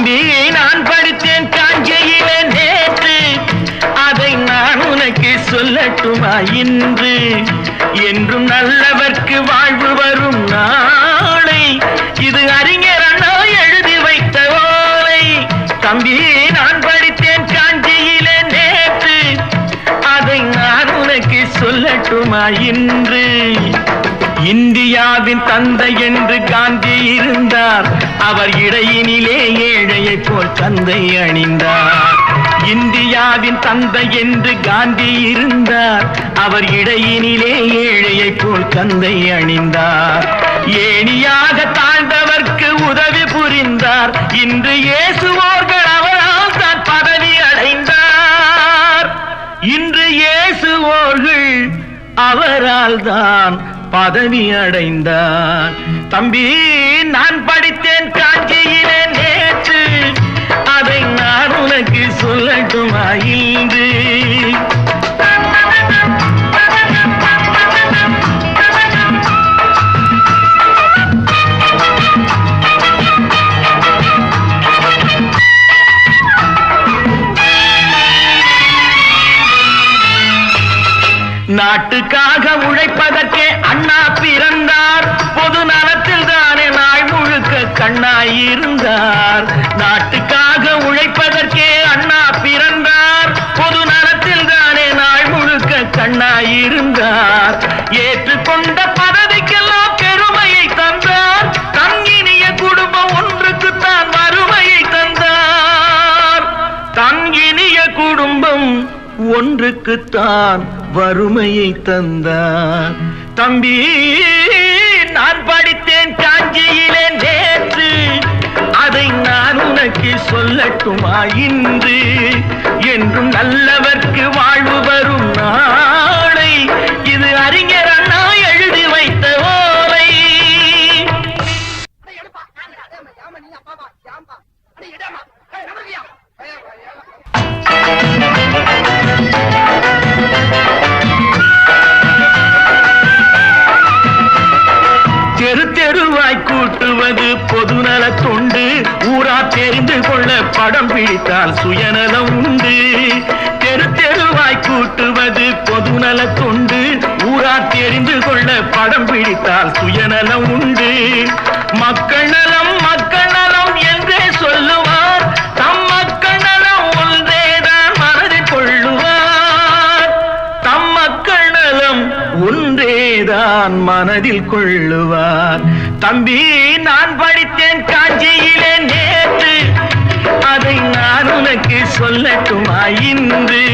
நான் படித்தேன் காஞ்சியிலே நேற்று, அதை நான் உனக்கு சொல்லட்டுமா இன்று? என்றும் நல்லவர்க்கு வாழ்வு வரும் நாளை, இது அறிஞர் அண்ணா எழுதி வைத்த ஓலை. தம்பி நான் படித்தேன் காஞ்சியிலே நேற்று, அதை நான் உனக்கு சொல்லட்டுமா இன்று? இந்தியாவின் தந்தை என்று காந்தி இருந்தார், அவர் இடையினிலே ஏழையை போல் தந்தை அணிந்தார். இந்தியாவின் தந்தை என்று காந்தி இருந்தார், அவர் இடையினிலே ஏழையை போல் தந்தை அணிந்தார். ஏணியாக தாழ்ந்தவர்க்கு உதவி புரிந்தார், இன்று இயேசுவோர்கள் அவரால் தான் பதவி அடைந்தார். இன்று இயேசுவோர்கள் அவரால் தான் பதவி அடைந்தார். தம்பி நான் படித்தேன் காஞ்சியிலே நேற்று, அதை நான் உனக்கு சொல்லட்டுமா இன்று? நாட்டுக்காக உழைப்பதற்கே அண்ணா பிறந்தார், பொது நலத்தில் தானே நாள் முழுக்க கண்ணாயிருந்தார். நாட்டுக்காக உழைப்பதற்கே அண்ணா பிறந்தார், பொது நலத்தில் தானே நாள் முழுக்க கண்ணாயிருந்தார். ஏற்றுக்கொண்ட பதவிக்கெல்லாம் பெருமையை தந்தார், தங்கினிய குடும்பம் ஒன்றுக்குத்தான் வறுமையை தந்தார். தங்கினிய குடும்பம் ஒன்றுக்குத்தான் வறுமையை தந்தார். தம்பி நான் படித்தேன் காஞ்சியிலே நேற்று, அதை நான் உனக்கு சொல்லட்டுமா இன்று? என்றும் நல்லவர்க்கு வாழ்வு வரும் நாளை, இது அறிஞர் அண்ணா எழுதி வைத்த ஓலை. தெரு தெருவாய் கூட்டுவது பொதுநல தொண்டு, ஊரா தெரிந்து கொள்ள படம் பிடித்தால் சுயநலம் உண்டு. தெரு தெருவாய் கூட்டுவது பொதுநல தொண்டு, ஊரா தெரிந்து கொள்ள படம் பிடித்தால் சுயநலம் உண்டு. மக்கள் நலம் மக்கள் நலம் என்றே சொல்லுவார், தம் மக்கள் நலம் ஒன்றேதான் மனதில் கொள்ளுவார். தம் மக்கள் நலம் ஒன்றேதான் மனதில் கொள்ளுவார். தம்பி நான் படித்தேன் காஞ்சியிலே நேற்று, அதை நான் உனக்கு சொல்லட்டுமா இன்று?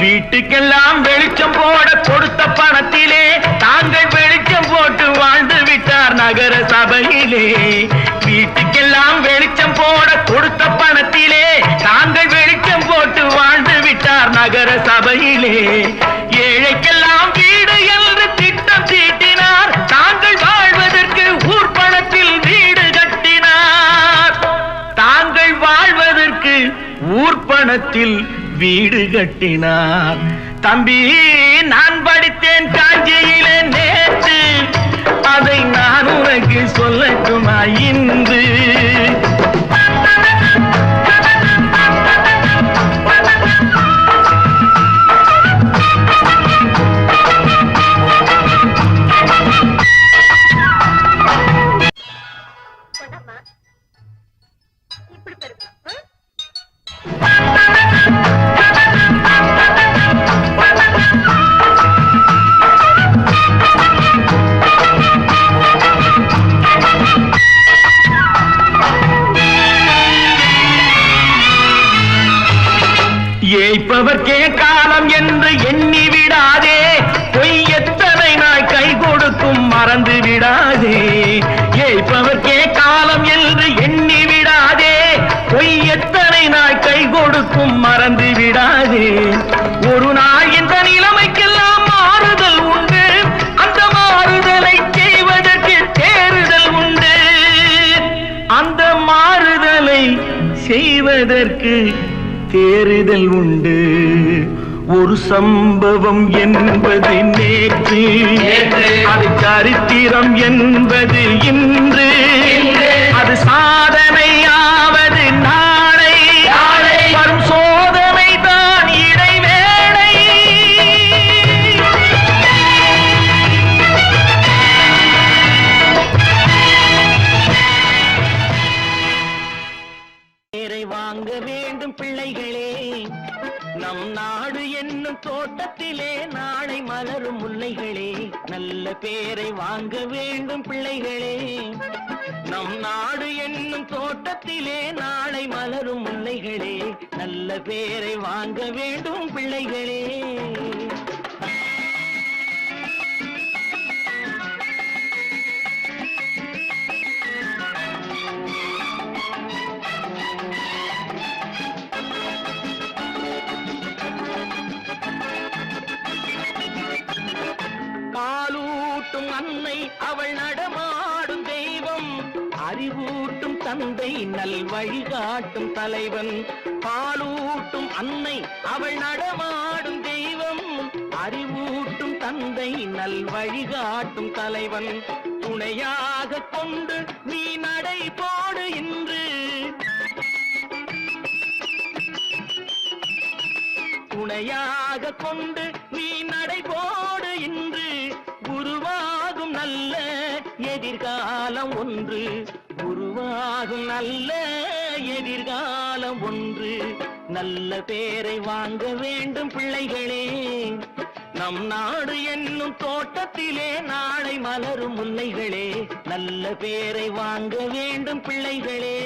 வீட்டுக்கெல்லாம் வெளிச்சம் போட கொடுத்த பணத்திலே தாங்கள் வெளிச்சம் போட்டு வாழ்ந்து விட்டார் நகர சபையிலே. வீட்டுக்கெல்லாம் வெளிச்சம் போட கொடுத்த பணத்திலே தாங்கள் வெளிச்சம் போட்டு வாழ்ந்து விட்டார் நகர சபையிலே. ஏழைக்கெல்லாம் வீடு என்று திட்டம் தீட்டினார், தாங்கள் வாழ்வதற்கு ஊர்பணத்தில் வீடு கட்டினார். தாங்கள் வாழ்வதற்கு ஊர்பணத்தில் வீடு கட்டினார். தம்பி நான் படித்தேன் காஞ்சியிலே நேற்று, அதை நான் உனக்கு சொல்லட்டுமா இன்று? ஏய்ப்பவர்க்கே காலம் என்று எண்ணி விடாதே, பொய் எத்தனை நாள் கை கொடுக்கும் மறந்து விடாதே. ஏய்ப்பவர்க்கே காலம் என்று எண்ணி விடாதே, பொய் எத்தனை நாள் கை கொடுக்கும் மறந்து விடாதே. ஒரு நாள் இந்த நிலைமைக்கெல்லாம் மாறுதல் உண்டு, அந்த மாறுதலை செய்வதற்கு தேறுதல் உண்டு. அந்த மாறுதலை செய்வதற்கு தேறுதல் உண்டு. ஒரு சம்பவம் என்பது நேற்று, அது சரித்திரம் என்பது இன்று, அது சாதனையாவது நாளை, வரும் சோதனை தான் இடைவேளை. பேரை வாங்க வேண்டும் பிள்ளைகளே, நம் நாடு என்னும் தோட்டத்திலே நாளை மலரும் முல்லைகளே. நல்ல பேரை வாங்க வேண்டும் பிள்ளைகளே, நம் நாடு என்னும் தோட்டத்திலே நாளை மலரும் முல்லைகளே. நல்ல பேரை வாங்க வேண்டும் பிள்ளைகளே. பாலூட்டும் அன்னை அவள் நடமாடும் தெய்வம், அறிவூட்டும் தந்தை நல் வழிகாட்டும் தலைவன். பாலூட்டும் அன்னை அவள் நடமாடும் தெய்வம், அறிவூட்டும் தந்தை நல் வழிகாட்டும் தலைவன். துணையாக கொண்டு நீ நடை போடு இன்று, துணையாக கொண்டு நீ நடை போடு இன்று, உருவாகும் நல்ல எதிர்காலம் ஒன்று, உருவாகும் நல்ல எதிர்காலம் ஒன்று. நல்ல பேரை வாங்க வேண்டும் பிள்ளைகளே, நம் நாடு என்னும் தோட்டத்திலே நாளை மலரும் முல்லைகளே. நல்ல பேரை வாங்க வேண்டும் பிள்ளைகளே.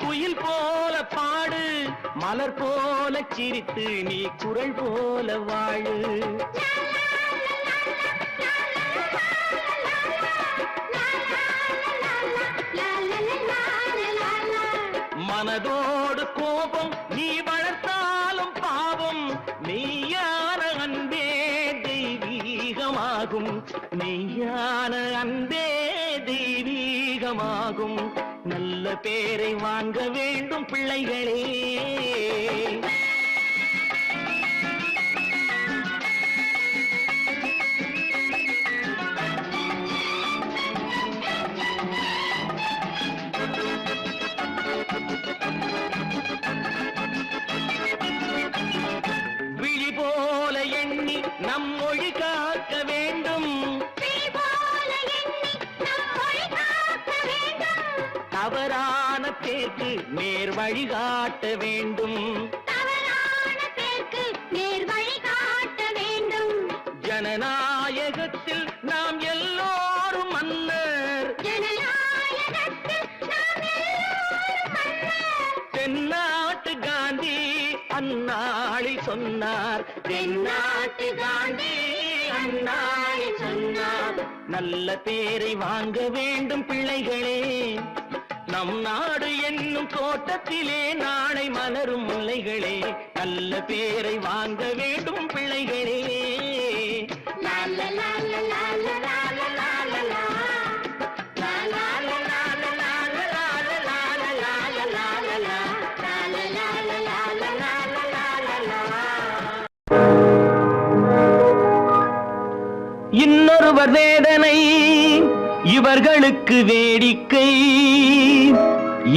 குயில் போல பாடு, மலர் போல சிரித்து நீ குரல் போல வாழு. மனதோடு கோபம் நீ வளர்த்தாலும் பாவம், மெய்யான அன்பே தெய்வீகமாகும், மெய்யான அன்பே தெய்வீகமாகும். நல்ல பேரை வாங்க வேண்டும் பிள்ளைகளே. விழி போல எண்ணி நம் மொழி காக்க வேண்டும், தவறான பேருக்கு நேர் வழிகாட்ட வேண்டும், ஜனநாயகத்தில் நாம் எல்லோரும் மன்னர், தென்னாட்டு காந்தி அந்நாளை சொன்னார், தென்னாட்டு காந்தி அந்நாளை சொன்னார். நல்ல பேரை வாங்க வேண்டும் பிள்ளைகளே, நம் நாடு என்னும் தோட்டத்திலே நாளை மலரும் முல்லைகளே. நல்ல பேரை வாங்க வேண்டும் பிள்ளைகளே. இன்னொருவர் வேதனை இவர்களுக்கு வேடிக்கை,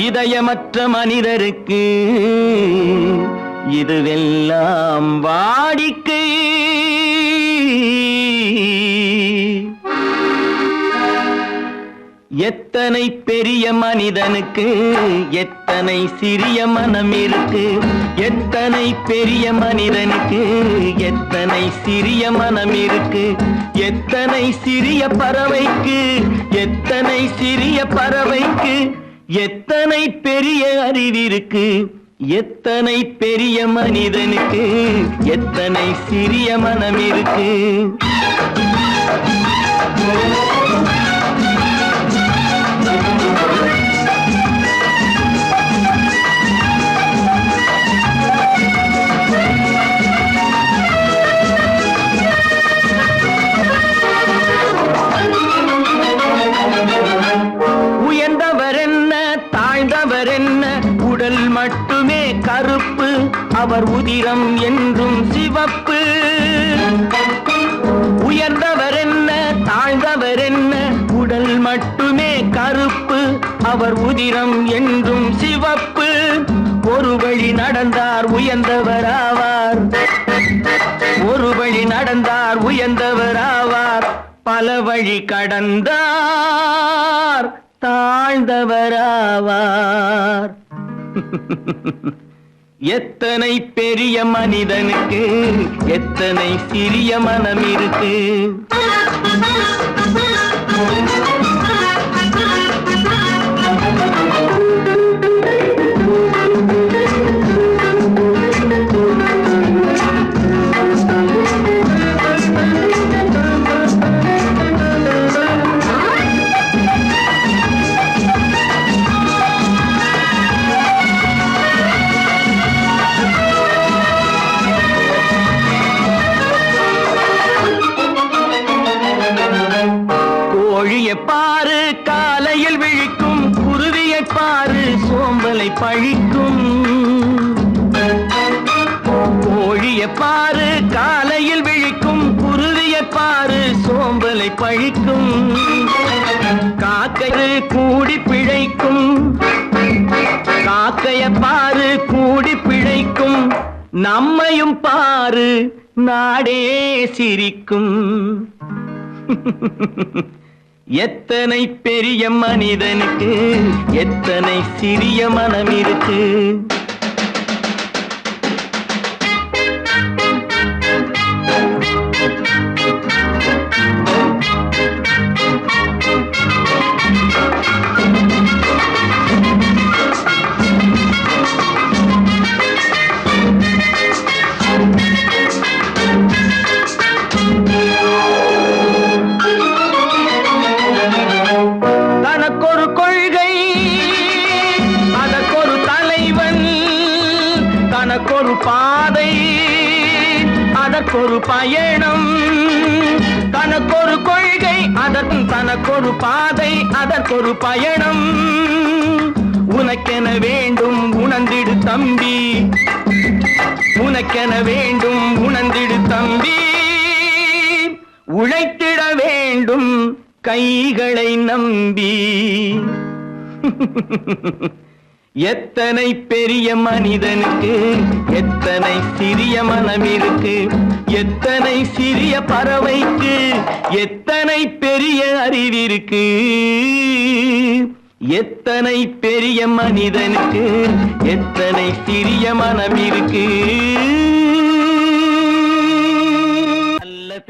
இதயமற்ற மனிதருக்கு இதுவெல்லாம் வாடிக்கை. எத்தனை பெரிய மனிதனுக்கு எத்தனை சிறிய மனம் இருக்கு, எத்தனை பெரிய மனிதனுக்கு எத்தனை சிறிய மனம் இருக்கு, எத்தனை சிறிய பறவைக்கு எத்தனை சிறிய பறவைக்கு எத்தனை பெரிய அறிவிருக்கு, எத்தனை பெரிய மனிதனுக்கு எத்தனை சிறிய மனம் இருக்கு. அவர் உதிரம் என்றும் சிவப்பு. உயர்ந்தவர் என்ன தாழ்ந்தவர் என்ன உடல் மட்டுமே கருப்பு. அவர் உதிரம் என்றும் சிவப்பு. ஒரு வழி நடந்தார் உயர்ந்தவர் ஆவார். ஒரு வழி நடந்தார் உயர்ந்தவர் ஆவார். பல வழி கடந்தார் தாழ்ந்தவர் ஆவார். எத்தனை பெரிய மனிதனுக்கு எத்தனை சிறிய மனம் இருக்கு. பாரு காலையில் விழிக்கும் குருவியை பாரு சோம்பலை பழிக்கும். கோழியை பாரு காலையில் விழிக்கும் குருவியை பாரு சோம்பலை பழிக்கும். காக்கை கூடி பிழைக்கும். காக்கைய பாரு கூடி பிழைக்கும். நம்மையும் பாரு நாடே சிரிக்கும். எத்தனை பெரிய மனிதனுக்கு எத்தனை சிறிய மனம் இருக்கு. தனக்கொரு பாதை அதற்கொரு பயணம். தனக்கொரு கொள்கை அதற்கு தனக்கொரு பாதை அதற்கொரு பயணம். உனக்கென வேண்டும் உணர்ந்திடு தம்பி. உனக்கென வேண்டும் உணர்ந்திடு தம்பி. உழைத்திட வேண்டும் கைகளை நம்பி. எத்தனை பெரிய மனிதனுக்கு எத்தனை சிறிய மனம் இருக்கு. எத்தனை சிறிய பறவைக்கு எத்தனை பெரிய அறிவிருக்கு. எத்தனை பெரிய மனிதனுக்கு எத்தனை சிறிய மனம் இருக்கு. நல்ல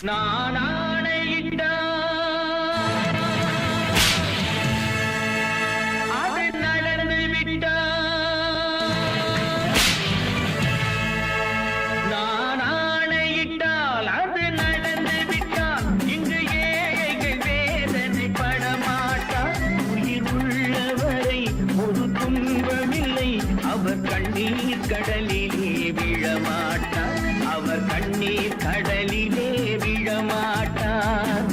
நான் அவர் கண்ணீர் கடலிலே விழமாட்டார். அவர் கண்ணீர் கடலிலே விழமாட்டார்.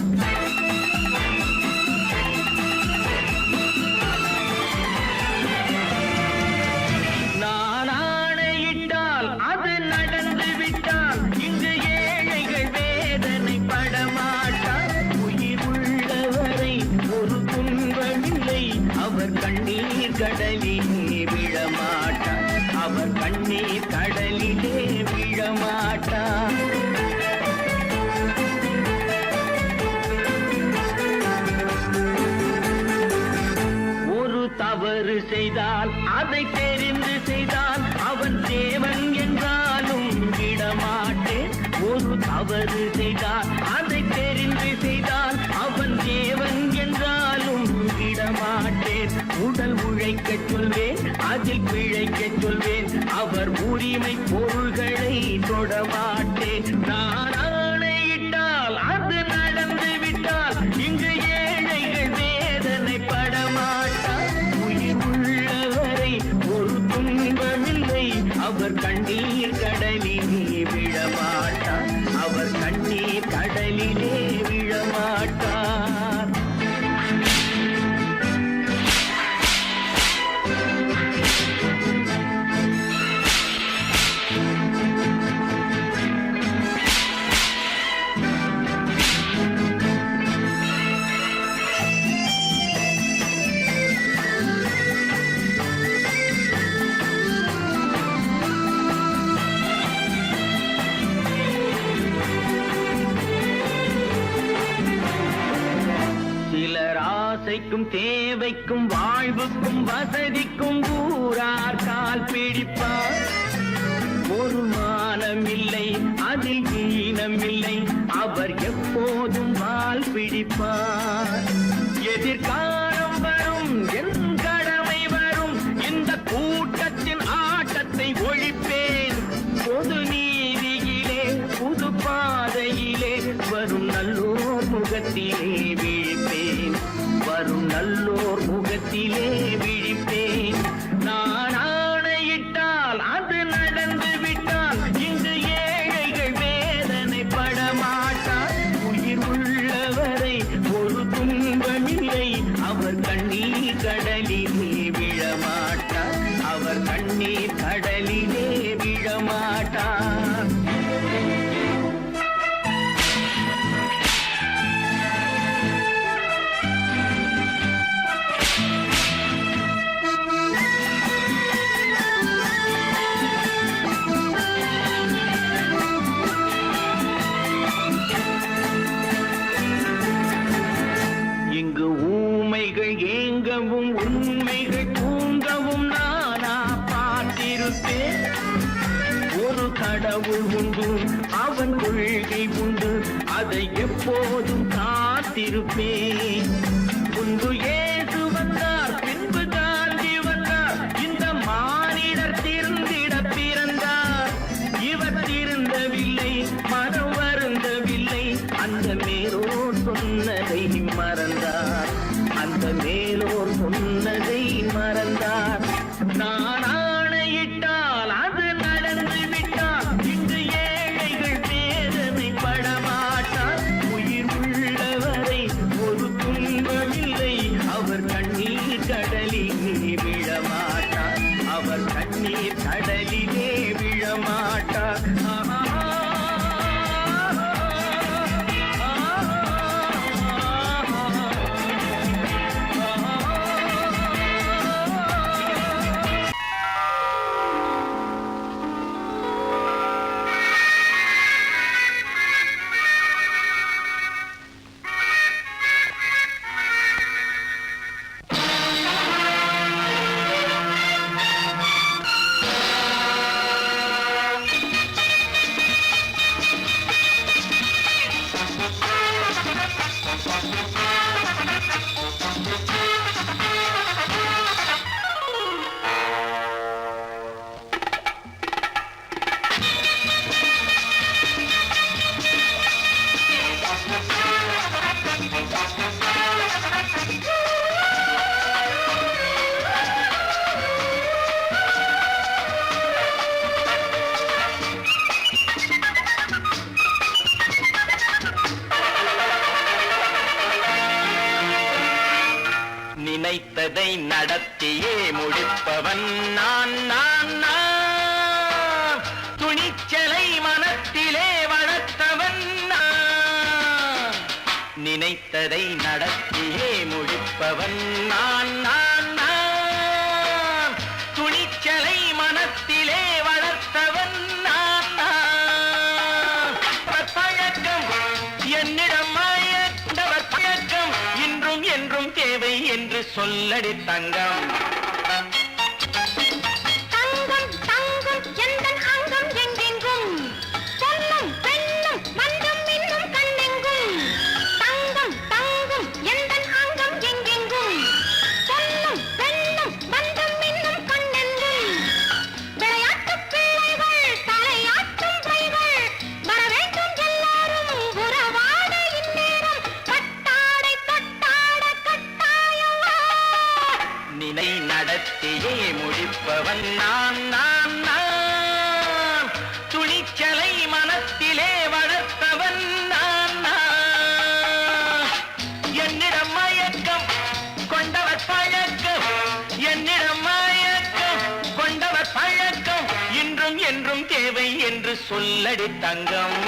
நான் ஆணையிட்டால் அது நடந்து விட்டால் இங்கு ஏழைகள் வேதனை படமாட்டார். உயிர் உள்ளவரை ஒரு துன்பமில்லை. அவர் கண்ணீர் கடலிலே விழமாட்டார். அவர் கண்ணீர் கடலிலே விழமாட்டார். ஒரு தவறு செய்தால் அதை தெரிந்து செய்தால் அவன் தேவன் என்றாலும் விடமாட்டேன். ஒரு தவறு செய்தால் அதை தெரிந்து செய்தால் அவன் தேவன் என்றாலும் விடமாட்டேன். உடல் உழைக்கச் சொல்வேன் அதில் பிழைக்கச் சொல்வேன். அவர் உரிமை பொருள்களை தொடமாட்டேன். நான் ஆணையிட்டால் அது நடந்து விட்டால் இங்கு ஏழைகள் வேதனை படமாட்டார். உயிர் உள்ளவரை ஒரு துன்பம் ஆசைக்கும் தேவைக்கும் வாழ்வுக்கும் வசதிக்கும் ஊரார் கால் பிடிப்பார். ஒரு மானமில்லை அதில் ஈனமில்லை, அவர் எப்போதும் வால் பிடிப்பார். எதிர்காலம் வரும் என் கடமை வரும், இந்த கூட்டத்தின் ஆட்டத்தை ஒழிப்பேன். பொது நீதியிலே புது பாதையிலே வரும் நல்லோர் முகத்திலே விழிப்பேன். வரும் நல்லோர் முகத்திலே விழிப்பேன். நான் ஆணையிட்டால் அது நடந்து விட்டால் இங்கு ஏழைகள் வேதனைப்பட மாட்டார். உயிர் உள்ளவரை ஒரு துன்பமில்லை, அவர் கண்ணீர் கடலிலே விழமாட்டார். அவர் கண்ணீர் கடலிலே விழமாட்டார். இங்கு ஊமைகள் ஏங்கவும் உண்மைகள் தூங்கவும் நானா பார்த்திருப்பேன். ஒரு கடவுள் உண்டு, அவன் கொள்கை உண்டு, அதை எப்போதும் காத்திருப்பேன். முன்பு இயேசு வந்தார், பின்பு காந்தி வந்தார், இந்த மானிடர் திருந்திட பிறந்தார். இவர் திருந்தவில்லை, மனம் வருந்தவில்லை, அந்த மேலோர் சொன்னதை மறந்தார். அந்த மேலோர் சொன்னதை மறந்தார். நான் ஆணையிட்டால் அது நடந்து விட்டால் இங்கு ஏழைகள் வேதனைப்பட மாட்டார். உயிர் உள்ளவரை ஒரு துன்பமில்லை, அவர் கண்ணீர் கடலிலே விழமாட்டார். அவர் கண்ணீர் கடலிலே விழமாட்டார். நினைத்ததை நடத்தியே முடிப்பவன் நான் நான் நான். துணிச்சலை மனத்திலே வளர்த்தவன் நான். நினைத்ததை நடத்தியே முடிப்பவன் நான் நான் நான். துணிச்சலை மனத்திலே வளர்த்தவன் நான் நான். பழக்கம் என்னிடம் மாயவர் பழக்கம் இன்றும் என்றும் தேவை என்று சொல்லடி தங்கம். தங்கம் தங்கம் எந்தன் அங்கம் எங்கெங்கும், பொன்னும் பெண்ணும் மன்றும் இன்னும் கண்ணெங்கும். தங்கம் தங்கம் எந்தன் அங்கம் எங்கெங்கும், பொன்னும் பெண்ணும் மன்றும் இன்னும் கண்ணெங்கும். விளையாட்டு பிள்ளைகள் தலையாட்டும் பைகள், வர வேண்டும் எல்லாரும் உறவாட இந்நேரம். பட்டாடை தொட்டாட கட்டாயவா. நினை நடத்தியே முடிப்பவன் நான் நான் நான். துணிச்சலை மனத்திலே வளர்த்தவன் நான் நான். என்னிடம் மயக்கம் கொண்டவர் பழக்கம், என்னிடம் மயக்கம் கொண்டவர் பழக்கம் இன்றும் என்றும் தேவை என்று சொல்லடி தங்கம்.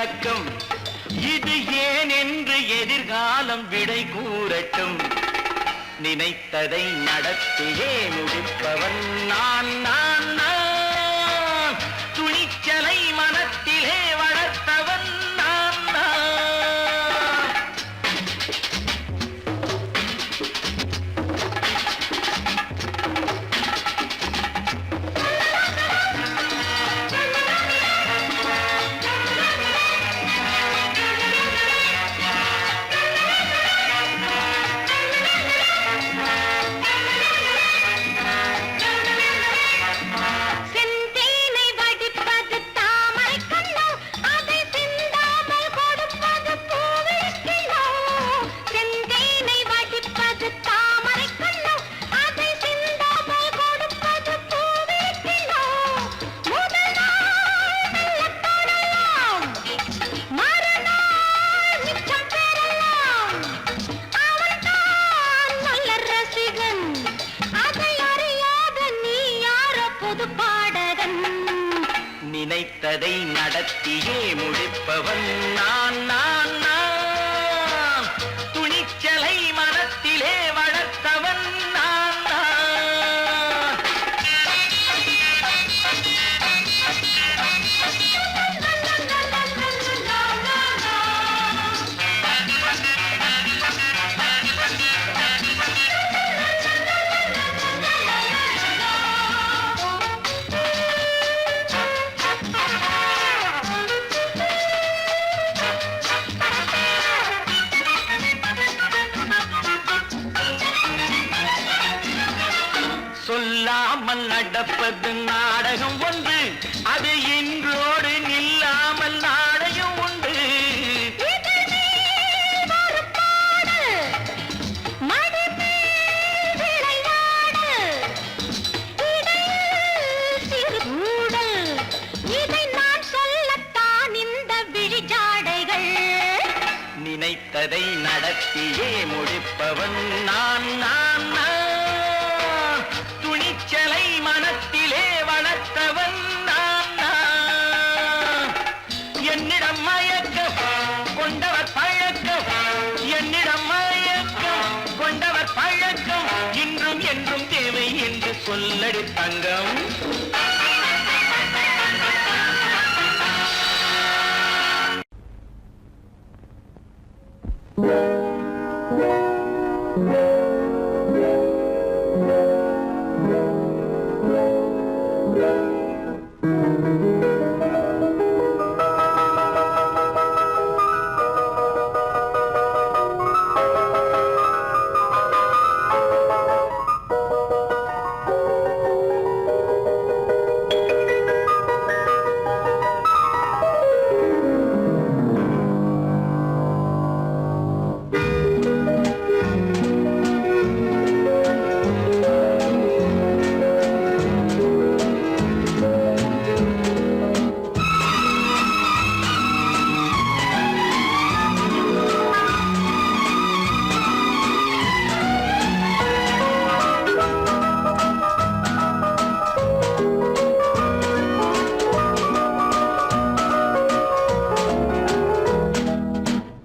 தொடக்கம். இது ஏன் என்று எதிர்காலம் விடை கூறட்டும். நினைத்ததை நடத்தியே முடிப்பவன் நான் நான் நான். துணிச்சலை மனத்திலே வளர்த்தவன் நான் நான். செந்தேனை வடிப்பது தாமரை கண்ணோ, அதை சிந்தாமல் கொடுப்பது பூவிளக்கிலோ. செந்தேனை வடிப்பது தாமரை கண்ணோ, அதை சிந்தாமல் கொடுப்பது பூவிளக்கிலோ. முதல் நாள் மெல்லத் தொடலாம், மறுநாள் மிச்சம் பெறலாம். அவன்தான் நல்ல ரசிகன், அதை அறியாத நீ யாரோ புது பாடகன். நினைத்ததை நடத்தியே முடிப்பவன் நான் நான் நான். துணிச்சலை மனத்திலே வளர்த்தவன் நான் நான். சொல்லாமல் நடப்பது நாடகம் ஒன்று, அது இன்றோடு நில்லாமல் நாடகம் உண்டு. இதழ் மேல் ஒரு பாடு, மடி மேல் விளையாடு, இடையில் சிறு ஊடல், இதை நான் சொல்லத்தான் இந்த விழிஜாடைகள். நினைத்ததை நடத்தியே முடிப்பவன் நான் நான் நான். துணிச்சலை மனத்திலே வளர்த்தவன் நான் நான். என்னிடம் மயக்கம் கொண்டவர் பழக்கம், என்னிடம் மயக்கம் கொண்டவர் பழக்கம், இன்றும் என்றும் தேவை என்று சொல்லடி தங்கம்.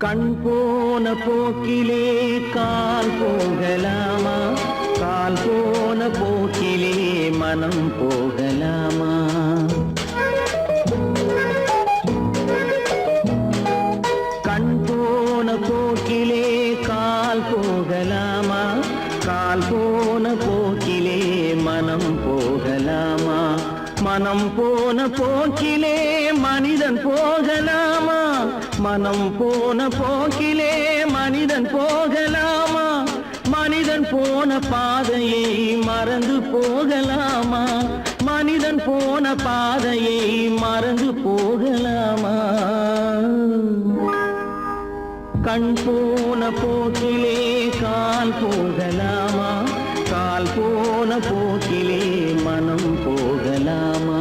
கண் போன போக்கிலே கால் போகலாமா, கால் போன போக்கிலே மனம் போகலாமா. கண் போன போக்கிலே கால் போகலாமா, கால் போன போக்கிலே மனம் போகலாமா. மனம் போன போக்கிலே மனிதன் போகலாமா, மனம் போன போக்கிலே மனிதன் போகலாமா. மனிதன் போன பாதையை மறந்து போகலாமா, மனிதன் போன பாதையை மறந்து போகலாமா. கண் போன போக்கிலே கால் போகலாமா, கால் போன போக்கிலே மனம் போகலாமா.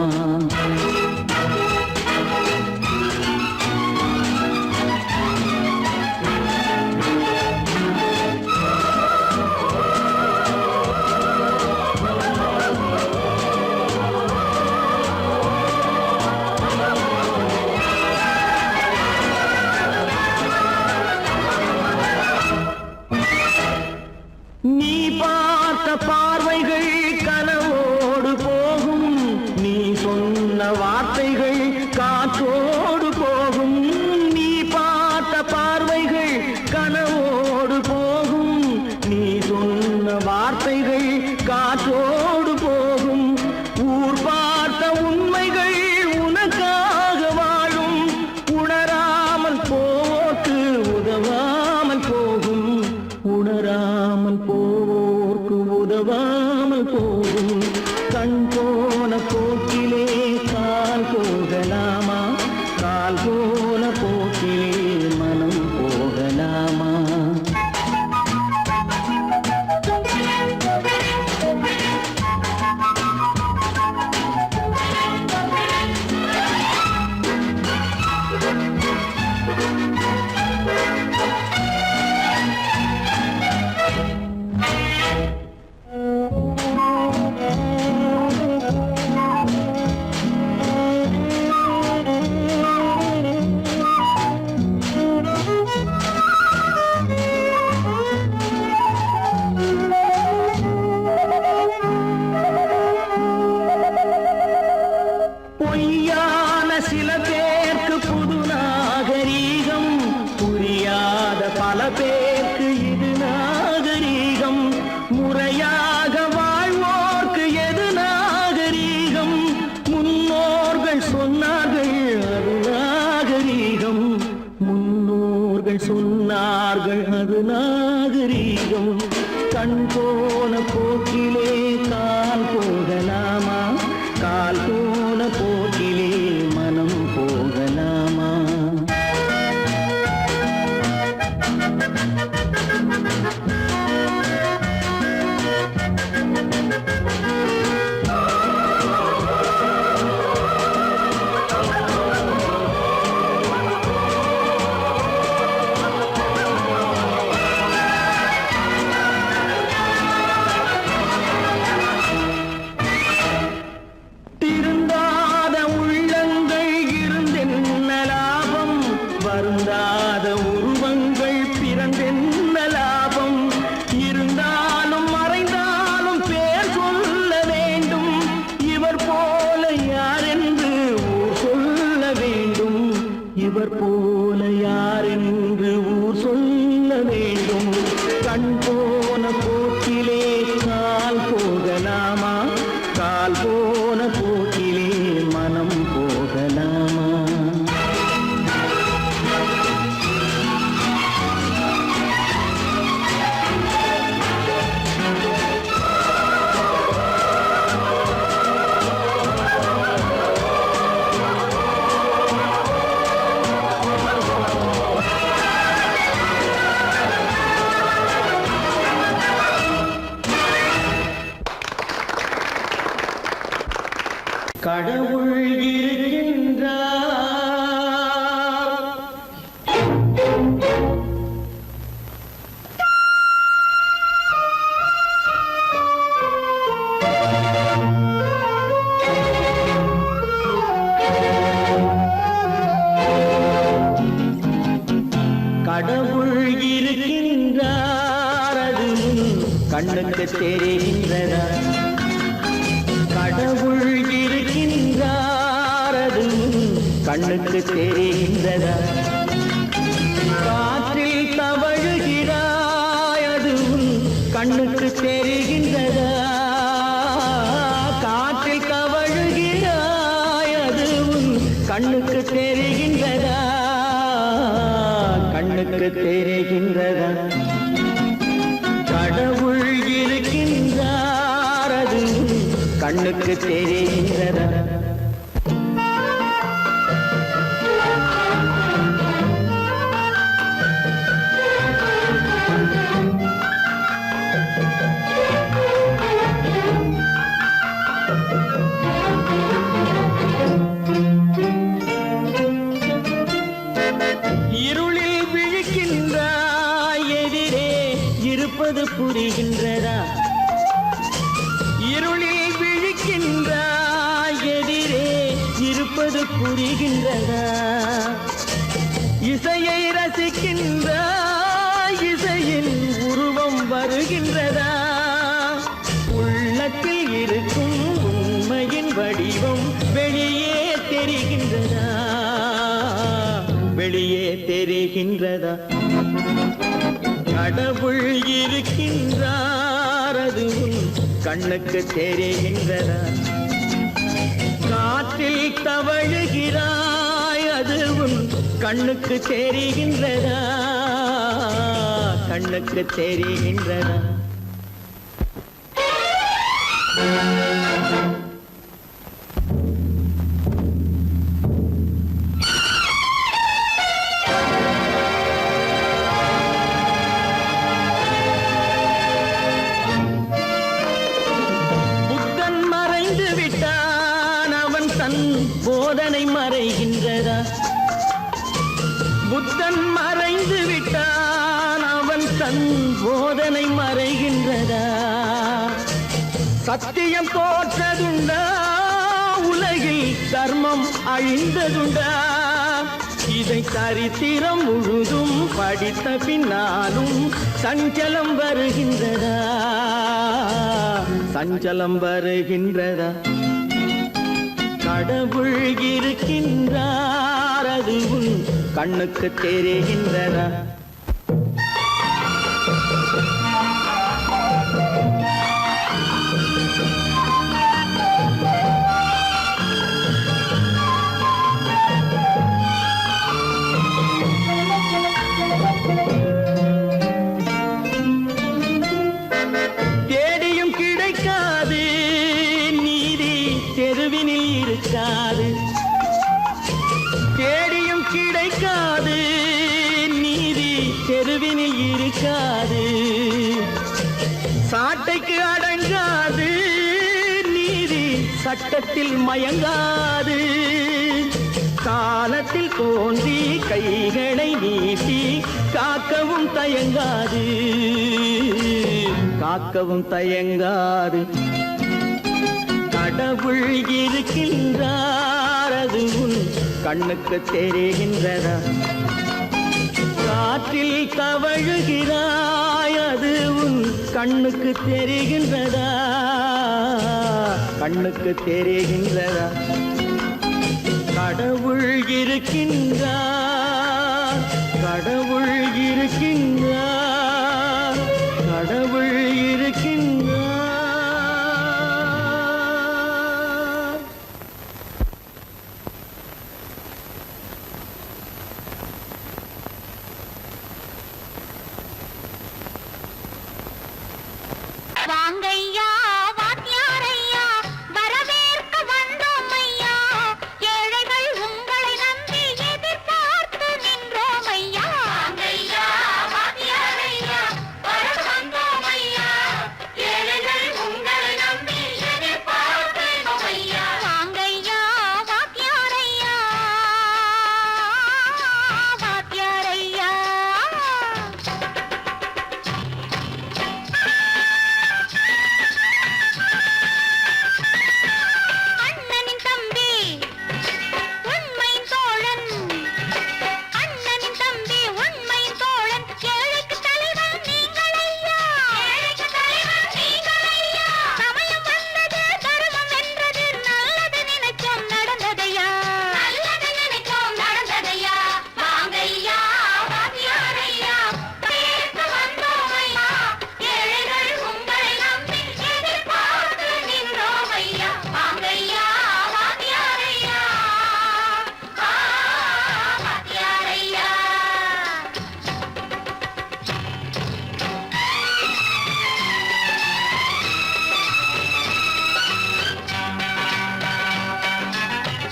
போக்கிலே மனம் போகலாமா? பொய்யான சில பேருக்கு புது நாகரீகம், புரியாத பல பேருக்கு இது நாகரீகம். முறையாக வாழ்வோர்க்கு எது நாகரீகம்? முன்னோர்கள் சொன்னார்கள் அது நாகரீகம். முன்னோர்கள் சொன்னார்கள் அது நாகரீகம். கண் போன போக்கிலே கால் போகலாமா? கால் போன போக்கிலே மனம் போகலாமா? திருந்தாத உள்ளங்கள் இருந்தென்ன லாபம்? வருந்தாத உருவங்கள் பிறந்தென்ன லாபம்? இருந்தாலும் மறைந்தாலும் பேர் சொல்ல வேண்டும். இவர் போல யார் என்று ஊர் சொல்ல வேண்டும். இவர் போல யார் என்று ஊர் சொல்ல வேண்டும். கண் போன போக்கிலே கால் போகலாமா? கால் போன போக்கிலே மனம் போகலாமா? கடவுள் இருக்கின்றார். கடவுள் இருக்கின்றார், அது கண்ணுக்கு தெரிகின்றதா? கடவுள் இருக்கின்றார், அது கண்ணுக்கு தெரிகின்றதா? காற்றில் தவழுகிறாய், அது கண்ணுக்கு தெரிகின்றதா? காற்றில் தவழுகிறாய், அது கண்ணுக்கு தெரிகின்றதா? கண்ணுக்கு தெரிகின்றதா? கடவுள் இருக்கின்றார், அது கண்ணுக்கு தெரிகின்றதா? இருளில் விழிக்கின்றாய், எதிரே இருப்பது புரிகின்றதா? இருளில் விழிக்கின்றாய், எதிரே இருப்பது புரிகின்றதா? இசையை ரசிக்கின்றாய், இசையின் உருவம் வருகின்றதா? உள்ளத்தில் இருக்கும் உண்மையின் வடிவம் வெளியே தெரிகின்றதா? வெளியே தெரிகின்றதா? கடவுள் இருக்கின்றார், அது கண்ணுக்கு தெரிகின்றதா? காற்றில் தவழுகிறாய், அது கண்ணுக்கு தெரிகின்றதா? கண்ணுக்கு தெரிகின்றதா? சத்தியம் தோற்றதுண்டா உலகில் தர்மம் அழிந்ததுண்டா இதை சரித்திரம் முழுதும் படித்த பின்னாலும் சஞ்சலம் வருகின்றதா சஞ்சலம் வருகின்றதா கடவுள் இருக்கின்றார் அது உன் கண்ணுக்கு தெரிகின்றதா தேடியும் கிடைக்காது நீதி தெருவினில் இருக்காது தேடியும் கிடைக்காது நீதி தெருவினில் இருக்காது சாட்டைக்கு அடங்காது நீதி சட்டத்தில் மயங்காது காலத்தில் தோன்றி கைகளை நீட்டி காக்கவும் தயங்காது காக்கவும் தயங்காது கடவுள் இருக்கின்றார் அது உன் கண்ணுக்கு தெரிகின்றதா காற்றில் தவழுகிறாய் அது உன் கண்ணுக்கு தெரிகின்றதா கண்ணுக்கு தெரிகின்றதா கடவுள் இருக்கின்றார் கடவுள் இருக்கின்றார் கடவுள் இருக்கின்றார் வாங்கையா வாத்தியாரையா வரவேற்க வந்தோம் ஐயா ஏழைகள் உங்களை நம்பி எதிர்பார்த்து நின்றோம் ஐயா வாங்கையா வாத்தியாரையா வர வந்தோம் ஐயா ஏழைகள் உங்களை நம்பி எதிர்பார்த்து ஐயா வாங்கையா வாத்தியாரையா வாத்தியாரையா அண்ணனின் தம்பி உண்மையின் தோழன் அண்ணனின் தம்பி உண்மையின் தோழன் ஏழைக்கு தலைவன் நீங்கள் ஐயா ஏழைக்கு தலைவன் நீங்கள் ஐயா சமயம் வந்தது தர்மம் வென்றது நல்லது நினைச்சோம் நடந்ததையா நல்லது நினைச்சோம் நடந்ததையா வாங்கையா வாத்தியாரையா பேச வந்தோம் ஐயா ஏழைகள் உங்களை நம்பி எதிர்பார்த்து நின்றோம் ஐயா வாங்கையா வாத்தியாரையா வாத்தியாரையா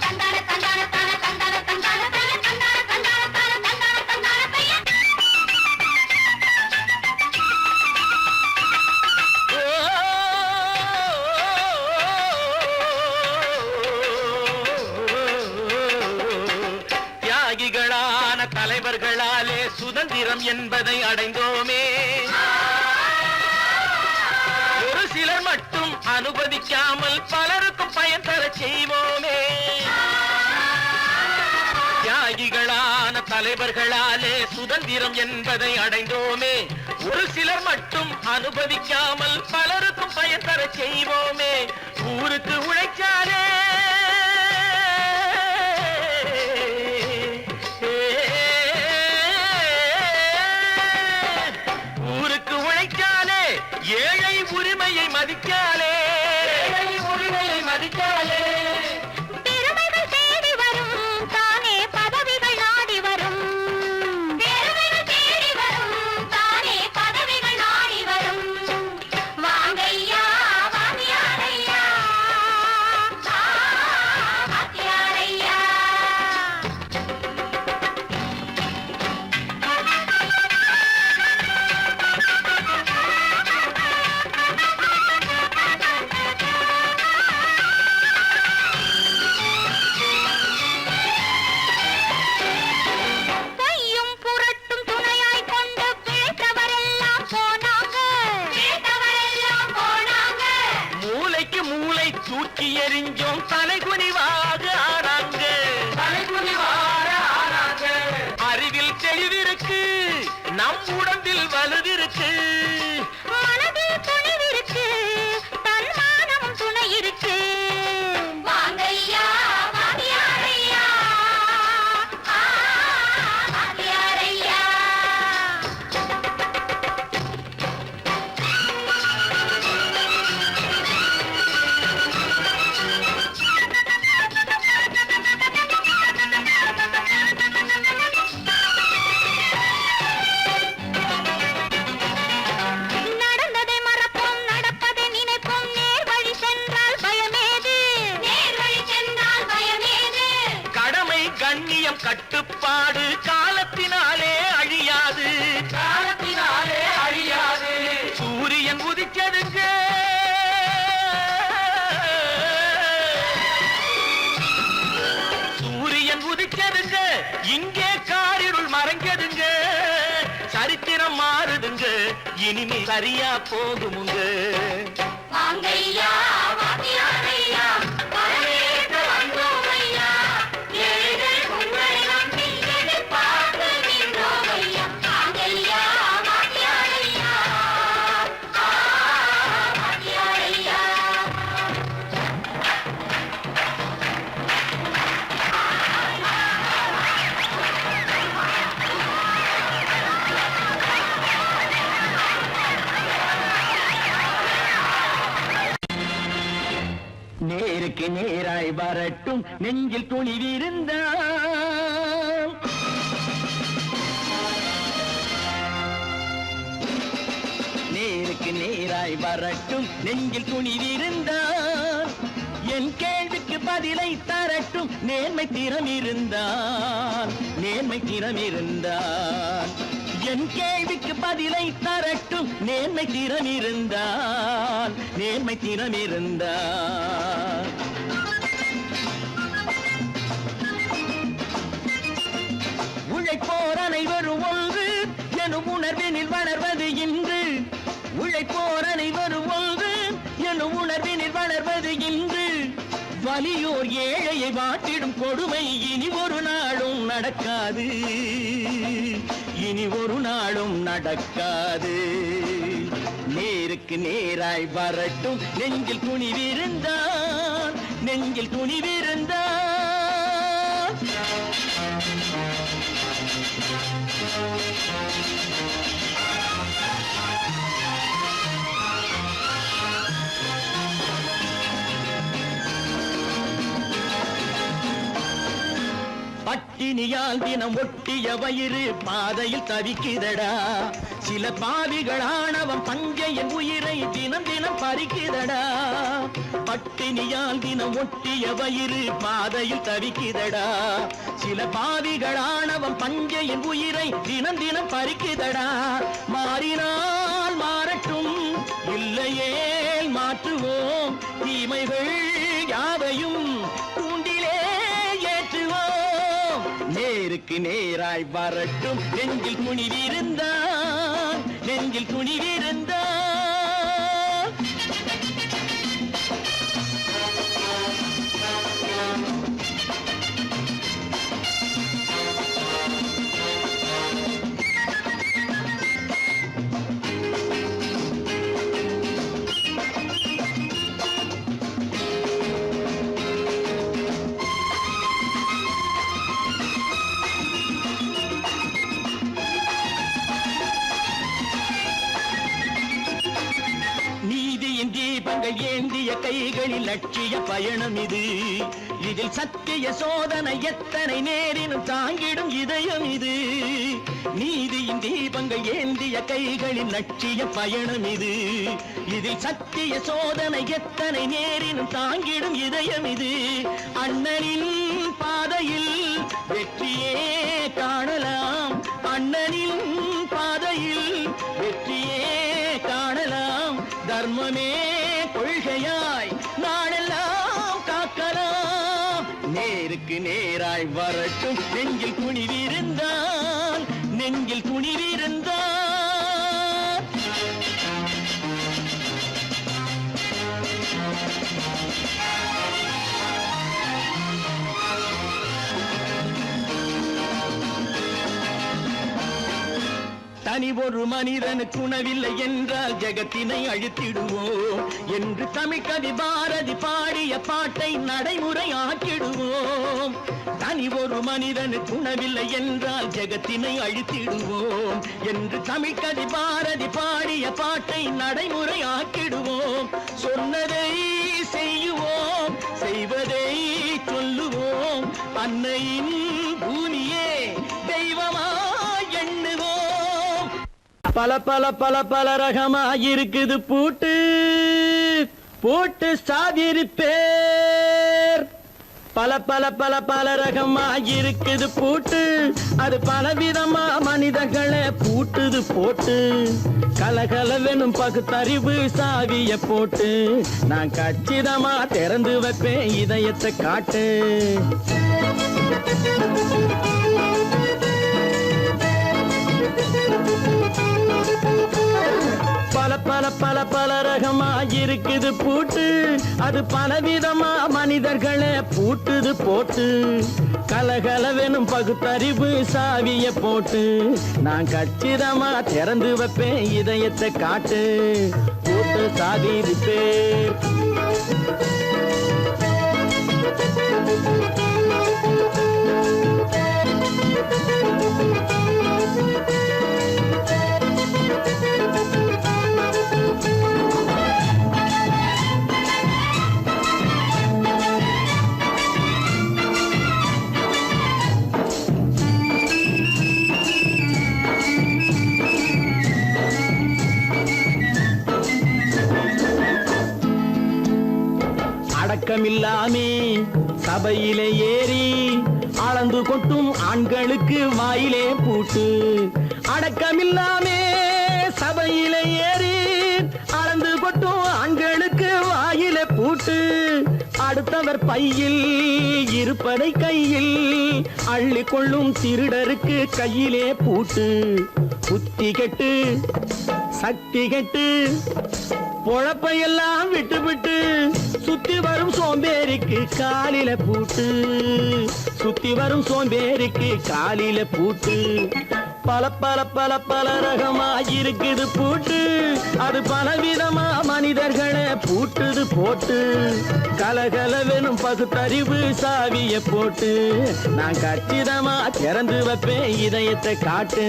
தந்தான தந்தான தான தந்தான தந்தான பைய தந்தான தந்தான தான தந்தான தந்தான பைய தியாகிகளான தலைவர்களாலே சுதந்திரம் என்பதை அடைந்தோமே ஒரு சிலர் மட்டும் அனுமதிக்காமல் பலருக்கும் பயன் தர செய்வோமே தியாகிகளான தலைவர்களாலே சுதந்திரம் என்பதை அடைந்தோமே ஒரு சிலர் மட்டும் அனுமதிக்காமல் பலருக்கும் பயன் தர செய்வோமே ஊருக்கு உழைச்சாலே ஊருக்கு உழைச்சாலே ஏழை உரிமையை மதிக்காலே ஏழை உரிமையை மதிக்காலே பெருமைகள் தேடி வரும் தானே பதவிகள் நாடி வரும் பெருமைகள் தேடி வரும் தானே பதவிகள் நாடி வரும் வாங்கையா வாத்தியாரையா வாத்தியாரையா நம் உடம்பில் வலுதிருக்கு, மனதில் துணிவிருக்கு, தன்மானம் துணை இருக்கு. வாங்கையா வாத்தியாரையா, வாத்தியாரையா. நடந்ததை மறப்போம், நடப்பதை நினைப்போம், நேர் வழி சென்றால் பயமேது, நேர் வழி சென்றால் பயமேது. கடமை கண்ணியம் கட்டுப்பாடு காலத்தினாலே அழியாது, காலத்தினாலே அழியாது. சூரியன் உதிச்சதுங்க, சூரியன் உதிச்சதுங்க, இங்கே காரிருள் மறைஞ்சதுங்க. சரித்திரம் மாறுதுங்க, இனிமே சரியா போகுமுங்க. வாங்கையா வாத்தியாரையா, வரவேற்க வந்தோமையா, ஏழைகள் உங்களை நம்பி எதிர்பார்த்து நின்றோமையா. வாங்கையா வாத்தியாரையா, வாத்தியாரையா. நேருக்கு நேராய் வரட்டும், நெஞ்சில் துணிவிருந்தால். நேருக்கு நேராய் வரட்டும், நெஞ்சில் துணிவிருந்தால். என் கேள்விக்கு பதிலை தரட்டும், நேர்மை திறம் இருந்தால், நேர்மை திறம் இருந்தால். என் கேள்விக்கு பதிலை தரட்டும், நேர்மை திறம் இருந்தால், நேர்மை திறம் இருந்தால். உழைப்போர் அனைவரும் ஒன்று எனும் உணர்வினில் வளர்வது இன்று, உழைப்போர் அனைவரும் ஒன்று எனும் உணர்வினில் வளர்வது இன்று. வலியோர் ஏழையை வாட்டிடும் கொடுமை இனி ஒரு நாளும் நடக்காது, இனி ஒரு நாளும் நடக்காது. நேருக்கு நேராய் வரட்டும், நெஞ்சில் துணிவிருந்தால், நெஞ்சில் துணிவிருந்தால். பட்டினியால் தினம் ஒட்டிய வயிறு பாதையில் தவிக்குதடா, சில பாவிகள் ஆணவம் பஞ்சையின் உயிரை தினம் தினம் பறிக்குதடா. பட்டினியால் தினம் ஒட்டிய வயிறு பாதையில் தவிக்குதடா, சில பாவிகள் ஆணவம் பஞ்சையின் உயிரை தினம் தினம் பறிக்குதடா. மாறினால் மாறட்டும், இல்லையே மாற்றுவோம், தீமைகள் யாவையும் கூண்டிலே ஏற்றுவோம். நேருக்கு நேராய் வரட்டும், நெஞ்சில் துணிவிருந்தால், நெஞ்சில் துணிவிருந்தால். தீபங்கள் ஏந்திய கைகளில் லட்சிய பயணம் இது, இதில் சத்திய சோதனை எத்தனை நேரினும் தாங்கிடும் இதயம் இது. நீதியின் தீபங்கள் ஏந்திய கைகளில் லட்சிய பயணம் இது, இதில் சத்திய சோதனை எத்தனை நேரினும் தாங்கிடும் இதயம் இது. அண்ணனின் பாதையில் வெற்றியே காணலாம், அண்ணனின் பாதையில் வெற்றியே காணலாம். தர்மமே கொள்கையாய் நாளெல்லாம் காக்கலாம். நேருக்கு நேராய் வரட்டும், நெஞ்சில் துணிவிருந்தால், நெஞ்சில் துணிவிருந்தால். தனி ஒரு மனிதனுக்கு உணவில்லை என்றால் ஜெகத்தினை அழித்திடுவோம் என்று தமிழ்கவி பாரதி பாடிய பாட்டை நடைமுறையாக்கிடுவோம். தனி ஒரு மனிதனுக்கு உணவில்லை என்றால் ஜெகத்தினை அழித்திடுவோம் என்று தமிழ்கவி பாரதி பாடிய பாட்டை நடைமுறையாக்கிடுவோம். சொன்னதை செய்யுவோம், செய்வதை சொல்லுவோம், அன்னையின் பூமியே தெய்வமா எண்ணுவோம். பல பல பல பல ரகமாயிருக்குது பூட்டு போட்டு சாதிருப்பேர். பல பல பல பல ரகமாயிருக்குது பூட்டு, அது பலவிதமா மனிதர்களை பூட்டுது போட்டு. கலகலவெனும் பகுத்தறிவு சாவிய போட்டு நான் கச்சிதமா திறந்து வைப்பேன் இதயத்தை காட்டு. பல பல பல பல ரகமாயிருக்குது பூட்டு, அது பலவிதமா மனிதர்களை பூட்டுது போட்டு. கலகலவெனும் பகுத்தறிவு சாவிய போட்டு நான் கச்சிதமா திறந்து வைப்பேன் இதயத்தை காட்டு. போட்டு சாதிருப்பேர். அடக்கமில்லாமே சபையிலே ஏறி அளந்து கொட்டும் ஆண்களுக்கு வாயிலே பூட்டு. அடக்கமில்லாமே சபையிலே ஏறி அளந்து கொட்டும் ஆண்களுக்கு வாயிலே பூட்டு. அடுத்தவர் பையில் இருப்பதை கையில் அள்ளி கொள்ளும் திருடருக்கு கையிலே பூட்டு. புத்தி கெட்டு சக்தி கெட்டு பொழப்பையெல்லாம் விட்டு விட்டு சுத்தி வரும் சோம்பேறிக்கு காலில பூட்டு. சுத்தி வரும் சோம்பேறிக்கு காலில பூட்டு. பல பல பல பல ரகமாயிருக்குது பூட்டு, அது பலவிதமா மனிதர்களை பூட்டுது போட்டு. கலகலவெனும் பகுத்தறிவு சாவிய போட்டு நான் கச்சிதமா திறந்து வைப்பேன் இதயத்தை காட்டு.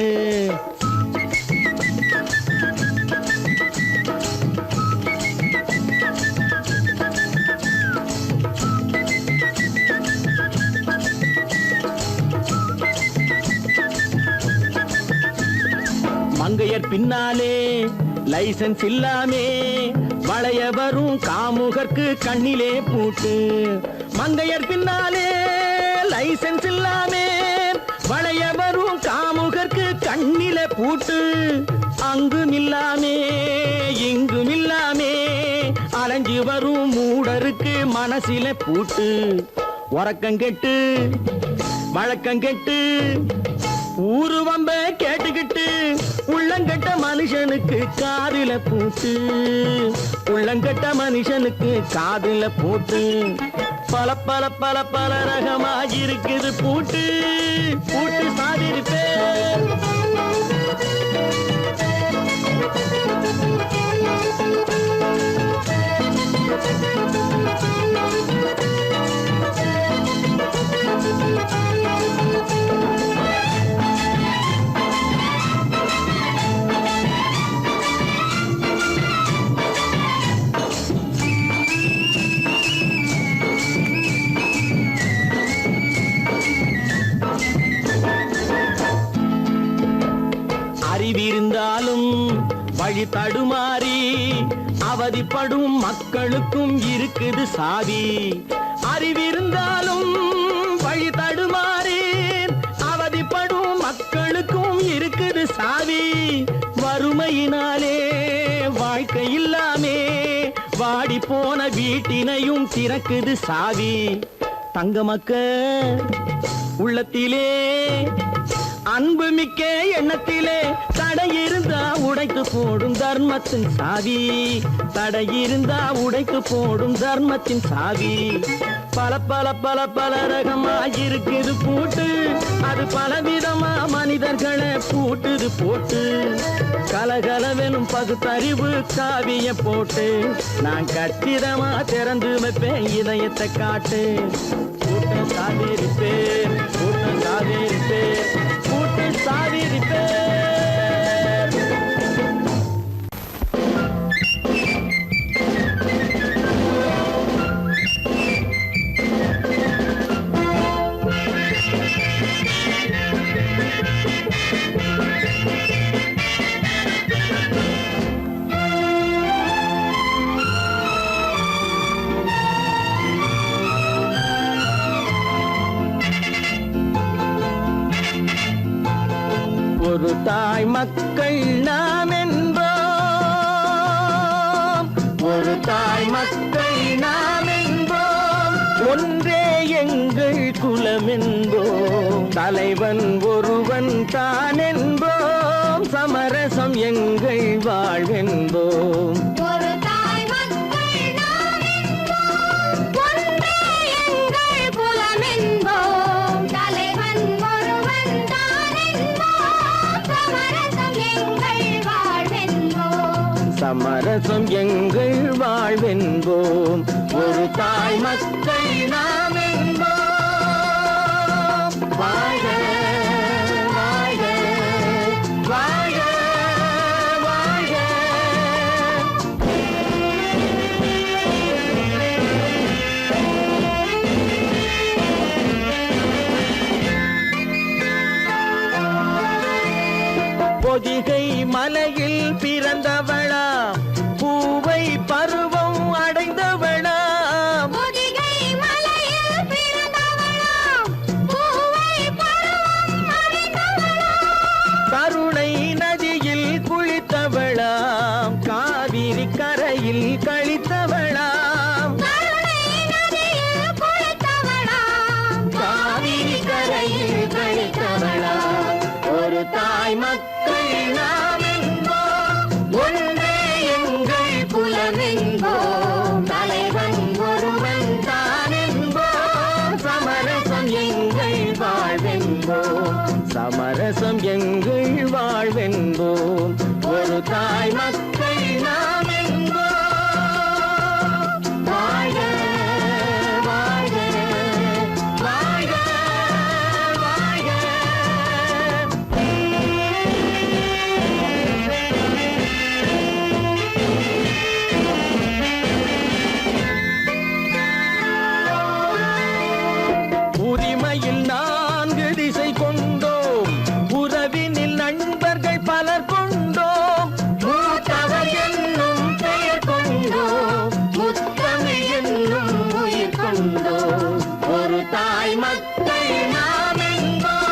மங்கையர் பின்னாலே லைசன்ஸ் இல்லாமே வளைய வரும் காமுகர்க்கு கண்ணிலே பூட்டு. மங்கையர் பின்னாலே லைசன்ஸ் இல்லாமே வளைய வரும் காமுகர்க்கு கண்ணிலே பூட்டு. அங்கும் இல்லாமே இங்கும் இல்லாமே அலைஞ்சு வரும் மூடருக்கு மனசில பூட்டு. உறக்கங்கெட்டு வழக்கங்கெட்டு ஊரு வம்ப கேட்டுக்கிட்டு உள்ளங்கட்ட மனுஷனுக்கு காதில பூட்டு. உள்ளங்கட்ட மனுஷனுக்கு காதில பூட்டு. பல பல பல பல ரகமாயிருக்குது பூட்டு, பூட்டு சாதிருப்பேர். அறிவிருந்தாலும் வழி தடுமாறி அவதிப்படும் மக்களுக்கும் இருக்குது சாவி. அறிவிருந்தாலும் வழி தடுமாறி அவதிப்படும் மக்களுக்கும் இருக்குது சாவி. வறுமையினாலே வாழ்க்கை இல்லாமே வாடி போன வீட்டினையும் திறக்குது சாவி. தங்க மக்க உள்ளத்திலே அன்பு மிக்க எண்ணத்திலே தடை இருந்தா உடைத்து போடும் தர்மத்தின் சாவி. தடை இருந்தா உடைத்து போடும் தர்மத்தின் சாவி. பல பல பல பல ரகமாயிருக்குது பூட்டு, அது பலவிதமா மனிதர்களை கூட்டுது போட்டு கலகலவெனும் பகுத்தறிவு காவிய போட்டு நான் கச்சிதமா திறந்து வைப்பேன் இதயத்தை காட்டு கூட்டம் சாதிரிப்பேன் கூட்டம் சாதிரிப்பேன் கூட்டம் சாதிரிப்பேன். ஒரு தாய் மக்கள் நாம் என்போம் ஒரு தாய் மக்கள் நாம் என்போம் ஒன்றே எங்கள் குலம் என்போம் தலைவன் ஒருவன் தான் என்போம் சமரசம் எங்கள் வாழ்வென்போம். சமரசம் எங்கள் வாழ்வென்போம் ஒரு தாய் மக்கள் நாம் என்போம். வாழ்க வாழ்க வாழ்க வாழ்க. பொதிகை மலையில் பிறந்தவளா பூவை பருவம் அடைந்தவளா பொதிகை மலையில் பிறந்தவளா பூவை பருவம் அடைந்தவளா கருணை நதியில் குளித்தவளா காவிரி கரையில் கழித்தவளா கருணை நதியில் குளித்தவளா காவிரி கரையில் கழித்தவளா ஒரு தாய் மக்கள் நாம் என்போம் ஒன்றே எங்கள் குலம் என்போம் தலைவன் ஒருவன் தான் என்போம் சமரசம் எங்கள் வாழ்வென்போம் சமரசம் எங்கள் வாழ்வென்போம் ஒரு தாய் மக்கள் நாம் என்போம். வாழ்க வாழ்க வாழ்க வாழ்க. உரிமையில் 4 திசை கொண்டோம் உறவினில் நண்பர்கள் பலர் கொண்டோம் மூத்தவர் என்னும் பெயர் கொண்டோம் முத்தமிழ் என்னும் உயிர் கொண்டோம் ஒரு தாய் மக்கள் நாம் என்போம்.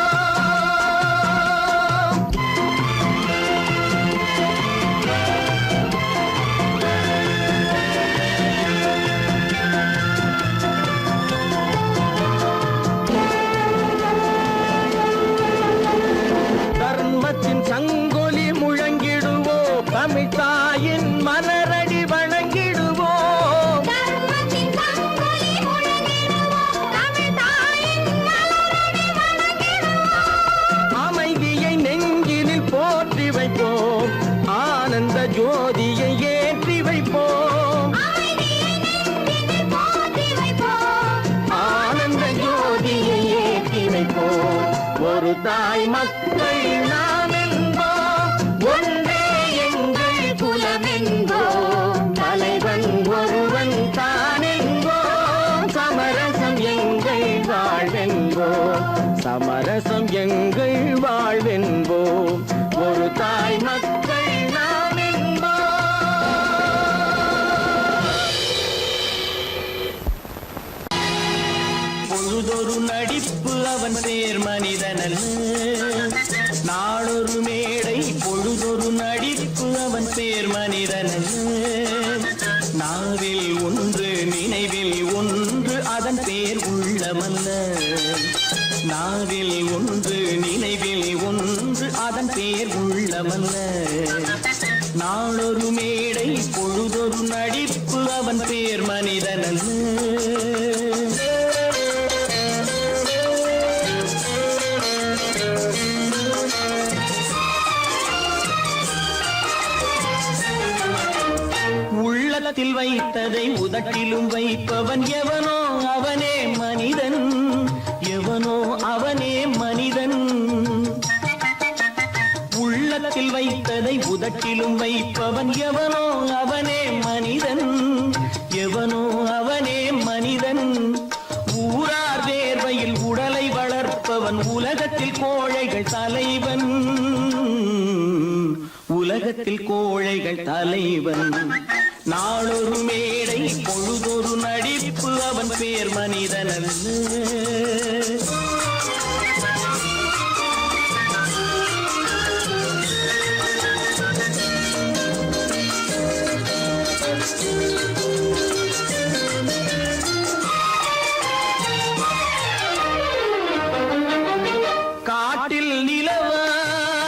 தர்மத்தின் சங்கொலி முழங்கிடுவோம் தமிழ் தாயின் மலரடி வணங்கிடுவோம் தர்மத்தின் சங்கொலி முழங்கிடுவோம் தமிழ் தாயின் மலரடி வணங்கிடுவோம் அமைதியை நெஞ்சினில் போற்றி வைப்போம் ஆனந்த ஜோதியை ஏற்றி வைப்போம் அமைதியை நெஞ்சினில் போற்றி வைப்போம் ஆனந்த ஜோதியை ஏற்றி வைப்போம் ஒரு தாய் மக்கள் நாம் என்போம் ஒன்றே எங்கள் குலம் என்போம் தலைவன் ஒருவன் தான் என்போம் சமரசம் எங்கள் வாழ்வென்போம் சமரசம் எங்கள் வாழ்வென்போம் ஒரு தாய் மக்கள் நாம் என்போம். பொழுதொரு நடிப்பு அவன் சேர் மனிதனல்ல நாளொரு மேடை பொழுதொரு நடிப்பு அவன் சேர் மனிதனல்ல நாவில் ஒன்று நினைவில் ஒன்று அதன் பேர் உள்ளமல்ல நாவில் ஒன்று நினைவில் ஒன்று அதன் பேர் உள்ளமல்ல நாளொரு மேடை பொழுதொரு நடிப்பு அவன் பேர் மனிதனல்ல. உள்ளத்தில் வைத்ததை உதட்டிலும் வைப்பவன் எவனோ அவனே மனிதன், எவனோ அவனே மனிதன். உள்ளத்தில் வைத்ததை உதட்டிலும் வைப்பவன் எவனோ அவனே மனிதன், எவனோ அவனே மனிதன். ஊரார் வேர்வையில் உடலை வளர்ப்பவன் உலகத்தில் கோழைகள் தலைவன், உலகத்தில் கோழைகள் தலைவன். நாளொரு மேடை பொழுதொரு நடிப்பு அவன் பேர் மனிதன் அல்ல. காட்டில் நிலவாய்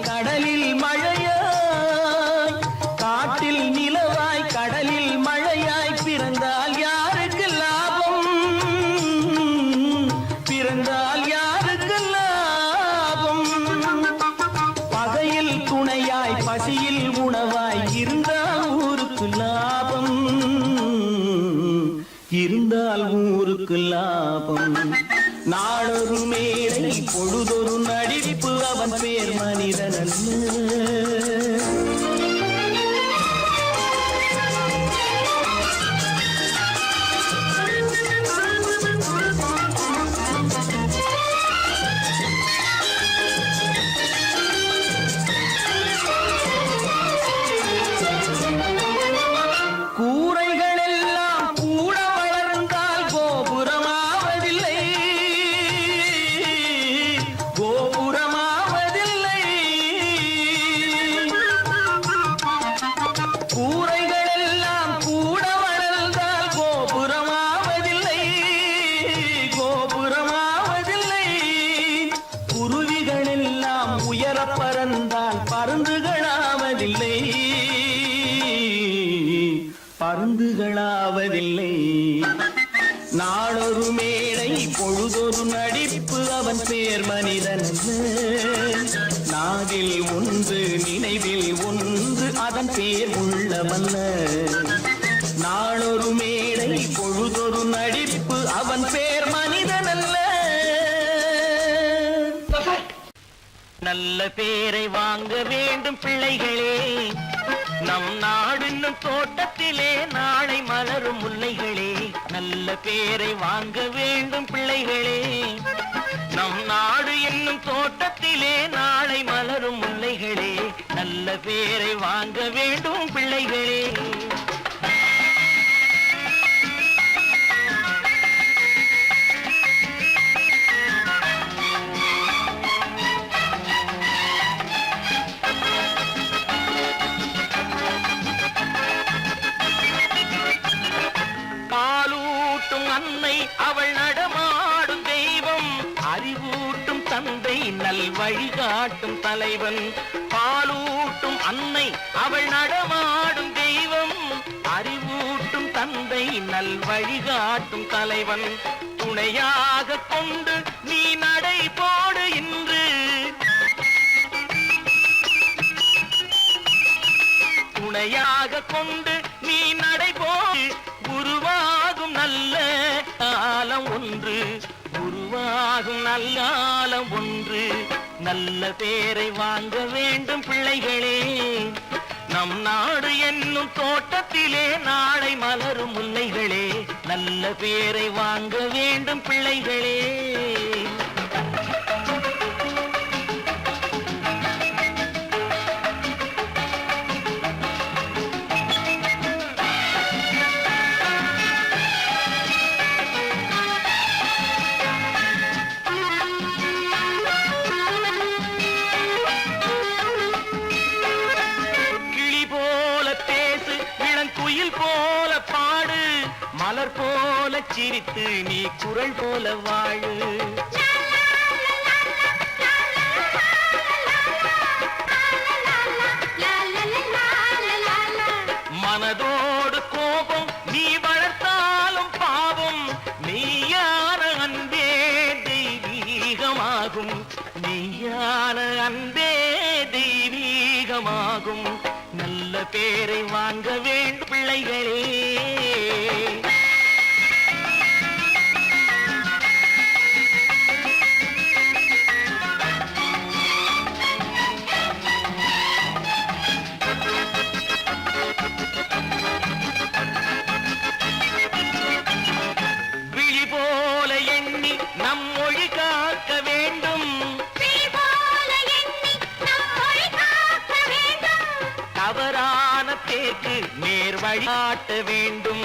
கடலில் மழையாய், காட்டில் நிலவாய் கடலில் மழையாய் பிறந்தால் யாருக்கு லாபம், பிறந்தால் யாருக்கு லாபம். பகையில் துணையாய் பசியில் உணவாய் இருந்தால் ஊருக்கு லாபம், இருந்தால் ஊருக்கு லாபம். நாளொரு மேடை பொழுதொரு நடிப்பு அவன் பேர் மனிதன் அல்ல. கூரைகள் எல்லாம் கூட வளர்ந்தால் கோபுரமாவதில்லை, கோபுரமாவதில்லை. கூரைகள் எல்லாம் கூட வளர்ந்தால் கோபுரமாவதில்லை, கோபுரமாவதில்லை. குருவிகள் எல்லாம் உயர பறந்தால் பருந்துகளாவதில்லை, பருந்துகளாவதில்லை. நாளொரு மேடை பொழுதொரு நடிப்பு அவன் பேர் மனிதன் அல்ல. நாவில் ஒன்று நினைவில் ஒன்று அதன் பேர் உள்ளவல்ல. நாளொரு மேடை பொழுதொரு நடிப்பு அவன் பேர் மனிதன் அல்ல. நல்ல பேரை வாங்க வேண்டும் பிள்ளைகளே, நம் நாடு என்னும் தோட்டத்திலே நாளை மலரும் முல்லைகளே. நல்ல பேரை வாங்க வேண்டும் பிள்ளைகளே, நம் நாடு என்னும் தோட்டத்திலே நாளை மலரும் முல்லைகளே. நல்ல பேரை வாங்க வேண்டும் பிள்ளைகளே. பாலூட்டும் அன்னை அவள் நடமாடும் தெய்வம், அறிவூட்டும் தந்தை நல் வழிகாட்டும் தலைவன். பாலூட்டும் அன்னை அவள் நடமாடும் தெய்வம், அறிவூட்டும் தந்தை நல் வழிகாட்டும் தலைவன். துணையாக கொண்டு நீ நடை போடு இன்று, துணையாக கொண்டு நீ நடை போடு. உருவாகும் நல்ல காலம் ஒன்று, உருவாகும் நல்ல காலம் ஒன்று. நல்ல பேரை வாங்க வேண்டும் பிள்ளைகளே, நம் நாடு என்னும் தோட்டத்திலே நாளை மலரும் முல்லைகளே. நல்ல பேரை வாங்க வேண்டும் பிள்ளைகளே. போல பாடு, மலர் போல சிரித்து நீ குரல் போல வாழு. மனதோடு கோபம் நீ வளர்த்தாலும் பாவம், மெய்யான அன்பே தெய்வீகமாகும், மெய்யான அன்பே தெய்வீகம். அதிகமாகும். நல்ல பேரை வாங்க வேண்டும் பிள்ளைகளே. விழி போல எண்ணி நம் மொழி காக்க வேண்டும். தவறான பேருக்கு நேர் வழிகாட்ட வேண்டும்.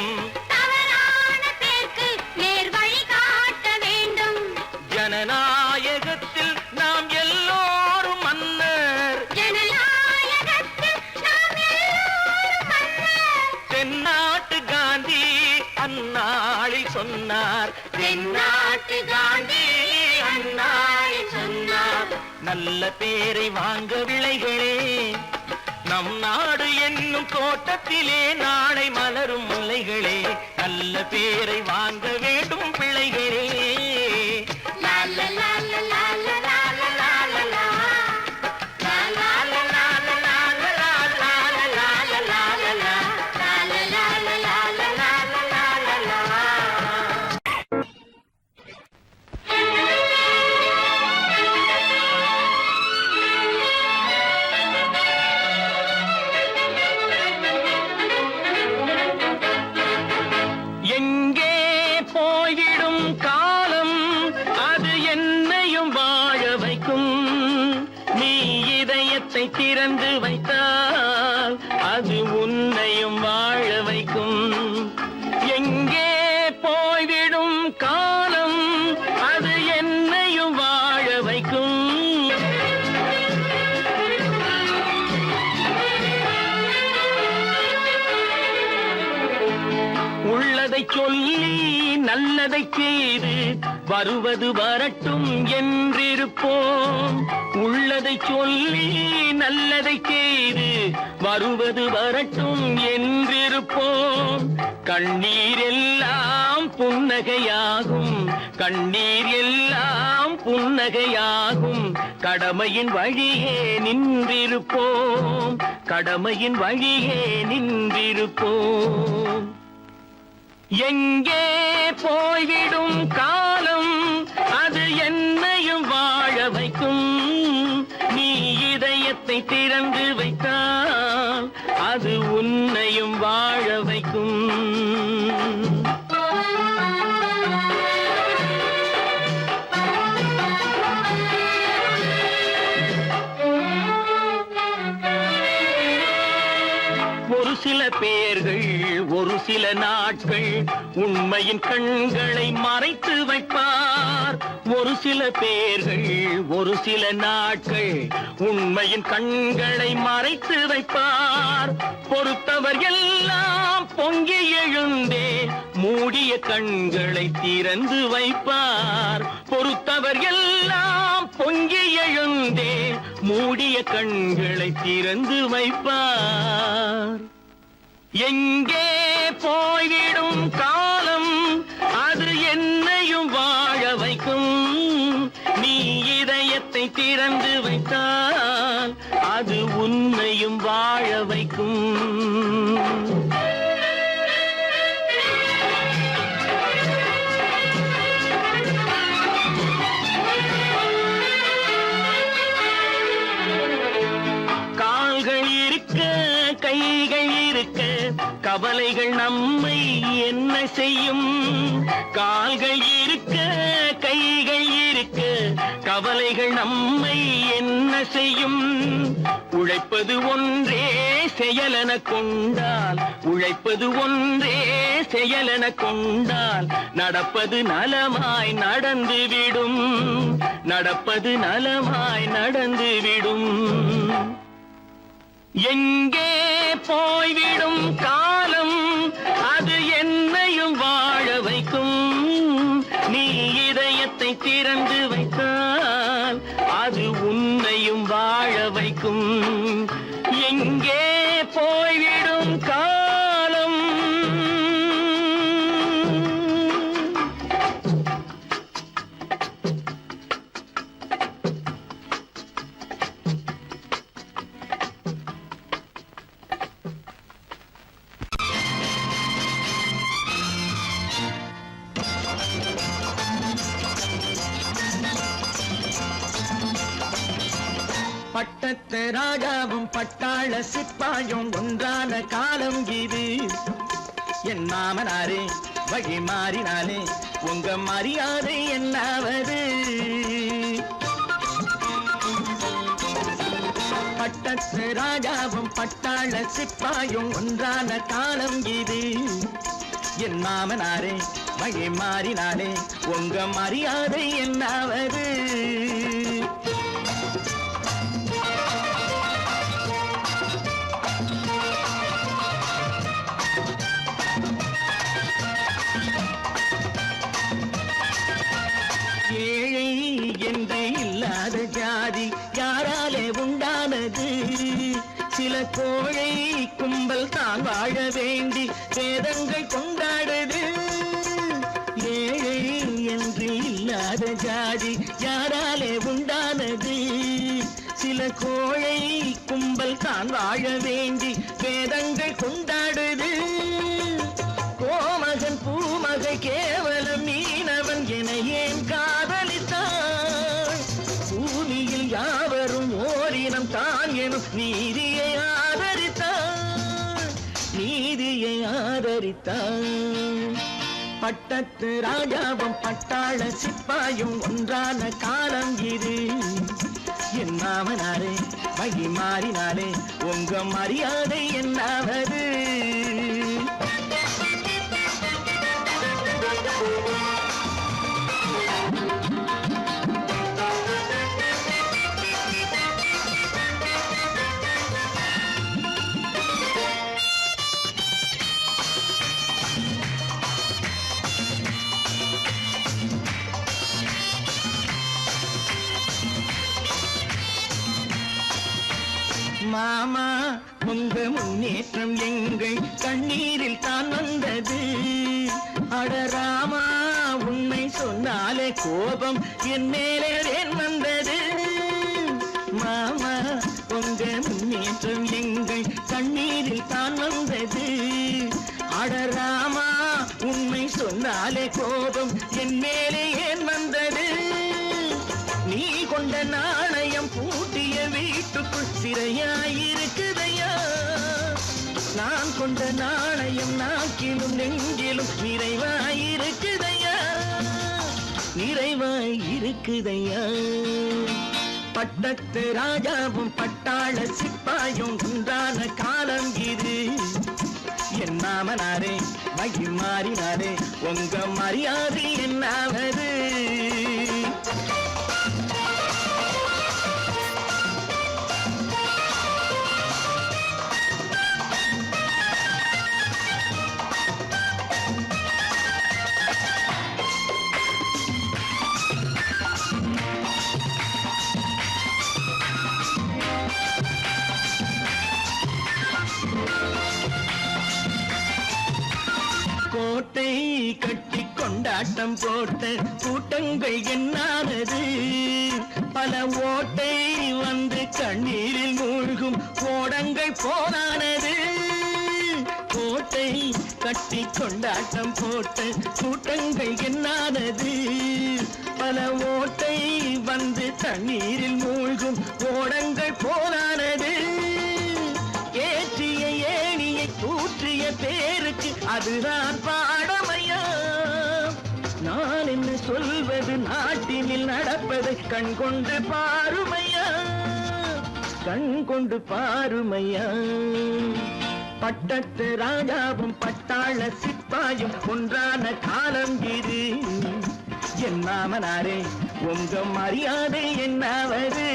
ஜனநாயகத்தில் நாம் எல்லோரும் மன்னர். தென்னாட்டு காந்தி அந்நாளில் சொன்னார். தென்னாட்டு காந்தி அந்நாளில் சொன்னார். நல்ல பேரை வாங்க விளைகளே. நம் நாடு என்னும் தோட்டத்திலே நாளை மலரும் முல்லைகளே. நல்ல பேரை வாங்க வேண்டும் பிள்ளைகளே. எங்கே போய்விடும் காலம் அது என்னையும் வாழ வைக்கும். நீ இதயத்தை திறந்து வைத்தால் அது உன்னையும் வாழ வைக்கும். எங்கே போய்விடும் காலம் அது என்னையும் வாழ வைக்கும். உள்ளதை சொல்லி நல்லதை செய்து வருவது வரட்டும் என்றிருப்போம். உள்ளதை சொல்லி நல்லதை செய்து வருவது வரட்டும் என்றிருப்போம். கண்ணீர் எல்லாம் புன்னகையாகும். கண்ணீர் எல்லாம் புன்னகையாகும். கடமையின் வழியே நின்றிருப்போம். கடமையின் வழியே நின்றிருப்போம். எங்கே போய்விடும் காலம் அது என்னையும் வாழ வைக்கும். நீ இதயத்தை திறந்து வைத்தால் அது உன்னையும் வாழ வைக்கும். ஒரு சில பேர்கள் ஒரு சில நாட்கள் உண்மையின் கண்களை மறைத்து வைப்பார். ஒரு சில பேர்கள் ஒரு சில நாட்கள் உண்மையின் கண்களை மறைத்து வைப்பார். பொறுத்தவர் எல்லாம் பொங்கி எழுந்தே மூடிய கண்களை திறந்து வைப்பார். பொறுத்தவர் எல்லாம் பொங்கி எழுந்தே மூடிய கண்களை திறந்து வைப்பார். எங்கே போய்விடும் காலம் அது என்னையும் வாழ வைக்கும். நீ இதயத்தை திறந்து வைத்தால் அது உன்னையும் வாழ வைக்கும். கால்கள் இருக்க கைகள் இருக்க கவலைகள் நம்மை என்ன செய்யும். கால்கள் இருக்க கைகள் இருக்க கவலைகள் நம்மை என்ன செய்யும். உழைப்பது ஒன்றே செயலென கொண்டால் உழைப்பது ஒன்றே செயலென கொண்டால் நடப்பது நலமாய் நடந்துவிடும். நடப்பது நலமாய் நடந்துவிடும். எங்கே போய்விடும் காலம் அது என்னையும் வாழ வைக்கும். நீ இதயத்தை திறந்து வைத்தால் அது உன்னையும் வாழ வைக்கும். எங்கே போய்விடும் காலம் பட்டத்து ராஜாவும் பட்டாள சிப்பாயும் ஒன்றான காலம் இது. என் மாமனாரே வழி மாறினாலே உங்க மரியாதை என்னாவது? பட்டத்து ராஜாவும் பட்டாள சிப்பாயும் ஒன்றான காலம் இது. என் மாமனாரே வழி மாறினாலே உங்க மரியாதை என்னாவது? ஏழை என்று இல்லாத ஜாதி யாராலே உண்டானது? சில கோழை கும்பல் தான் வாழ வேண்டி வேதங்கள் கொண்டாடுது. ஏழை என்று இல்லாத ஜாதி யாராலே உண்டானது? சில கோழை கும்பல் தான் வாழ வேண்டி வேதங்கள் கொண்டாடுது. கோமகன் பூமகை கேவலம் மீனவன் என ஏன் காதலித்தான்? பூமியில் யாவரும் ஓரினம் தான் எனும் நீதியை ஆதரித்தான், நீதியை ஆதரித்தான். பட்டத்து ராஜாவும் பட்டாள சிப்பாயும் ஒன்றான காலம் இது. என் மாமனாரே வழி மாறினாலே உங்க மரியாதை என்னாவது? மாமா உங்க முன்னேற்றம் எங்கள் கண்ணீரில் தான் வந்தது. அடராமா உண்மை சொன்னாலே கோபம் என் மேலே ஏன் வந்தது? மாமா உங்க முன்னேற்றம் எங்கள் கண்ணீரில் தான் வந்தது. அடராமா உண்மை சொன்னாலே கோபம் என் மேலே ஏன் வந்தது? நீ கொண்ட நாணயம் பூட்டிய வீட்டுக்குள் சிறையாயிருக்குதையா? நான் கொண்ட நாணயம் நாக்கிலும் நெஞ்சிலும் நிறைவாயிருக்குதையா, நிறைவாயிருக்குதையா. பட்டத்து ராஜாவும் பட்டாள சிப்பாயும் ஒன்றான காலம் இது. என் மாமனாரே வழி மாறினாரே உங்க மரியாதை என்னாவது? கோட்டை கட்டி கொண்டாட்டம் போட்ட கூட்டங்கள் என்னானது? பல ஓட்டை வந்து கண்ணீரில் மூழ்கும் ஓடங்கள் போனானது. கோட்டை கட்டி கொண்டாட்டம் போட்ட கூட்டங்கள் என்னானது? பல ஓட்டை வந்து தண்ணீரில் மூழ்கும் ஓடங்கள் போனானது. ஏற்றிய ஏணியை தூற்றிய பேருக்கு அதுதான் பாடமையா? நான் என்ன சொல்வது? நாட்டினில் நடப்பதை கண் கொண்டு பாருமையா, கண் கொண்டு பாருமையா. பட்டத்து ராஜாவும் பட்டாள சிப்பாயும் ஒன்றான காலம் இது. என் மாமனாரே உங்க மரியாதை என்னாவது?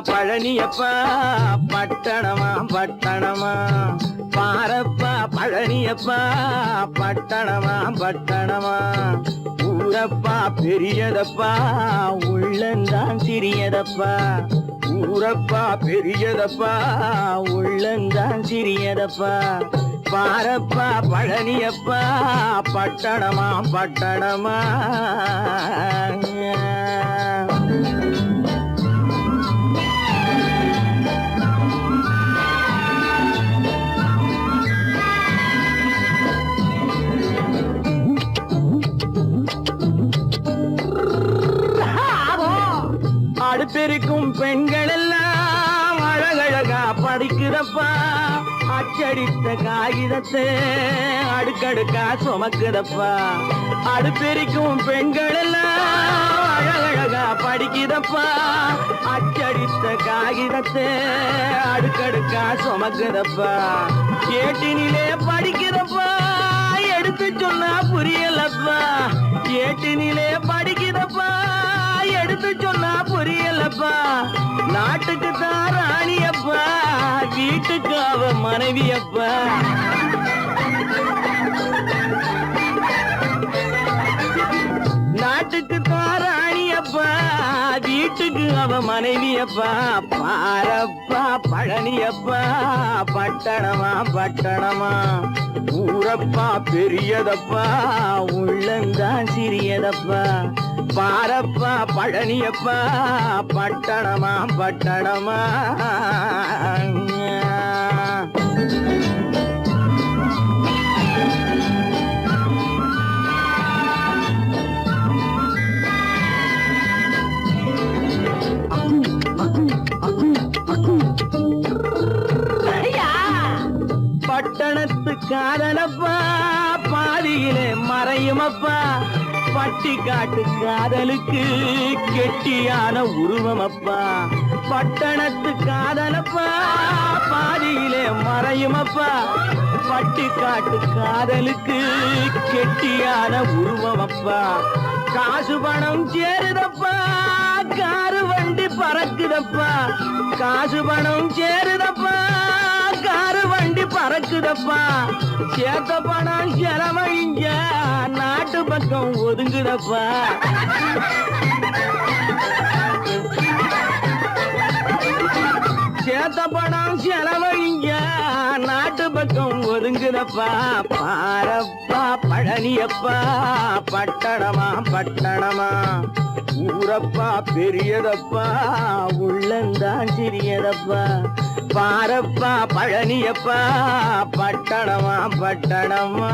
பழனியப்பா பட்டணமா பட்டணமா பாரப்பா பழனியப்பா பட்டணமா பட்டணமா ஊரப்பா பெரியதப்பா உள்ளந்தான் சிறியதப்பா ஊரப்பா பெரியதப்பா உள்ளந்தான் சிறியதப்பா பாரப்பா பழனியப்பா பட்டணமா பட்டணமா அடுப்பெருக்கும் பெண்கள் எல்லாம் அழகழகா படிக்கிறப்பா அச்சடித்த காகிதத்தை அடுக்கடுக்கா சுமக்குதப்பா அடுப்பெருக்கும் பெண்கள் எல்லாம் அழகழகா படிக்கிறப்பா அச்சடித்த காகிதத்தை அடுக்கடுக்கா சுமக்குதப்பா ஏட்டினிலே படிக்கிறப்பா எடுத்து சொன்னா புரியலப்பா ஏட்டினிலே படிக்கிறப்பா எடுத்து சொன்னா புரியலப்பா நாட்டுக்கு தான் ராணியப்பா வீட்டுக்கு அவ மனைவியப்பா நாட்டுக்கு தான் ராணியப்பா வீட்டுக்கு அவ மனைவியப்பா பாரப்பா பழனியப்பா பட்டணமா பட்டணமா ஊரப்பா பெரியதப்பா உள்ளந்தான் சிறியதப்பா பாரப்பா பழனியப்பா பட்டணமா பட்டணமா பட்டணத்து காதலப்பா பாதியிலே மறையுமப்பா பட்டி காட்டு காதலுக்கு கெட்டியான உருவமப்பா பட்டணத்து காதலப்பா பாதியிலே மறையுமப்பா பட்டி காட்டு காதலுக்கு கெட்டியான உருவமப்பா காசு பணம் சேருதப்பா காரு வண்டி பறக்குதப்பா காசு பணம் சேருதப்பா காரு வண்டி பறக்குதப்பா சேத்த பணம் செலவழிஞ்ச நாட்டு பக்கம் ஒதுங்குதப்பா சேத்த பணம் செலவழிஞ்ச நாட்டு பக்கம் ஒதுங்குதப்பா பாரப்பா பழனியப்பா பட்டணமா பட்டணமா ஊரப்பா பெரியதப்பா உள்ளந்தான் சிறியதப்பா பாரப்பா பழனியப்பா பட்டணமா பட்டணமா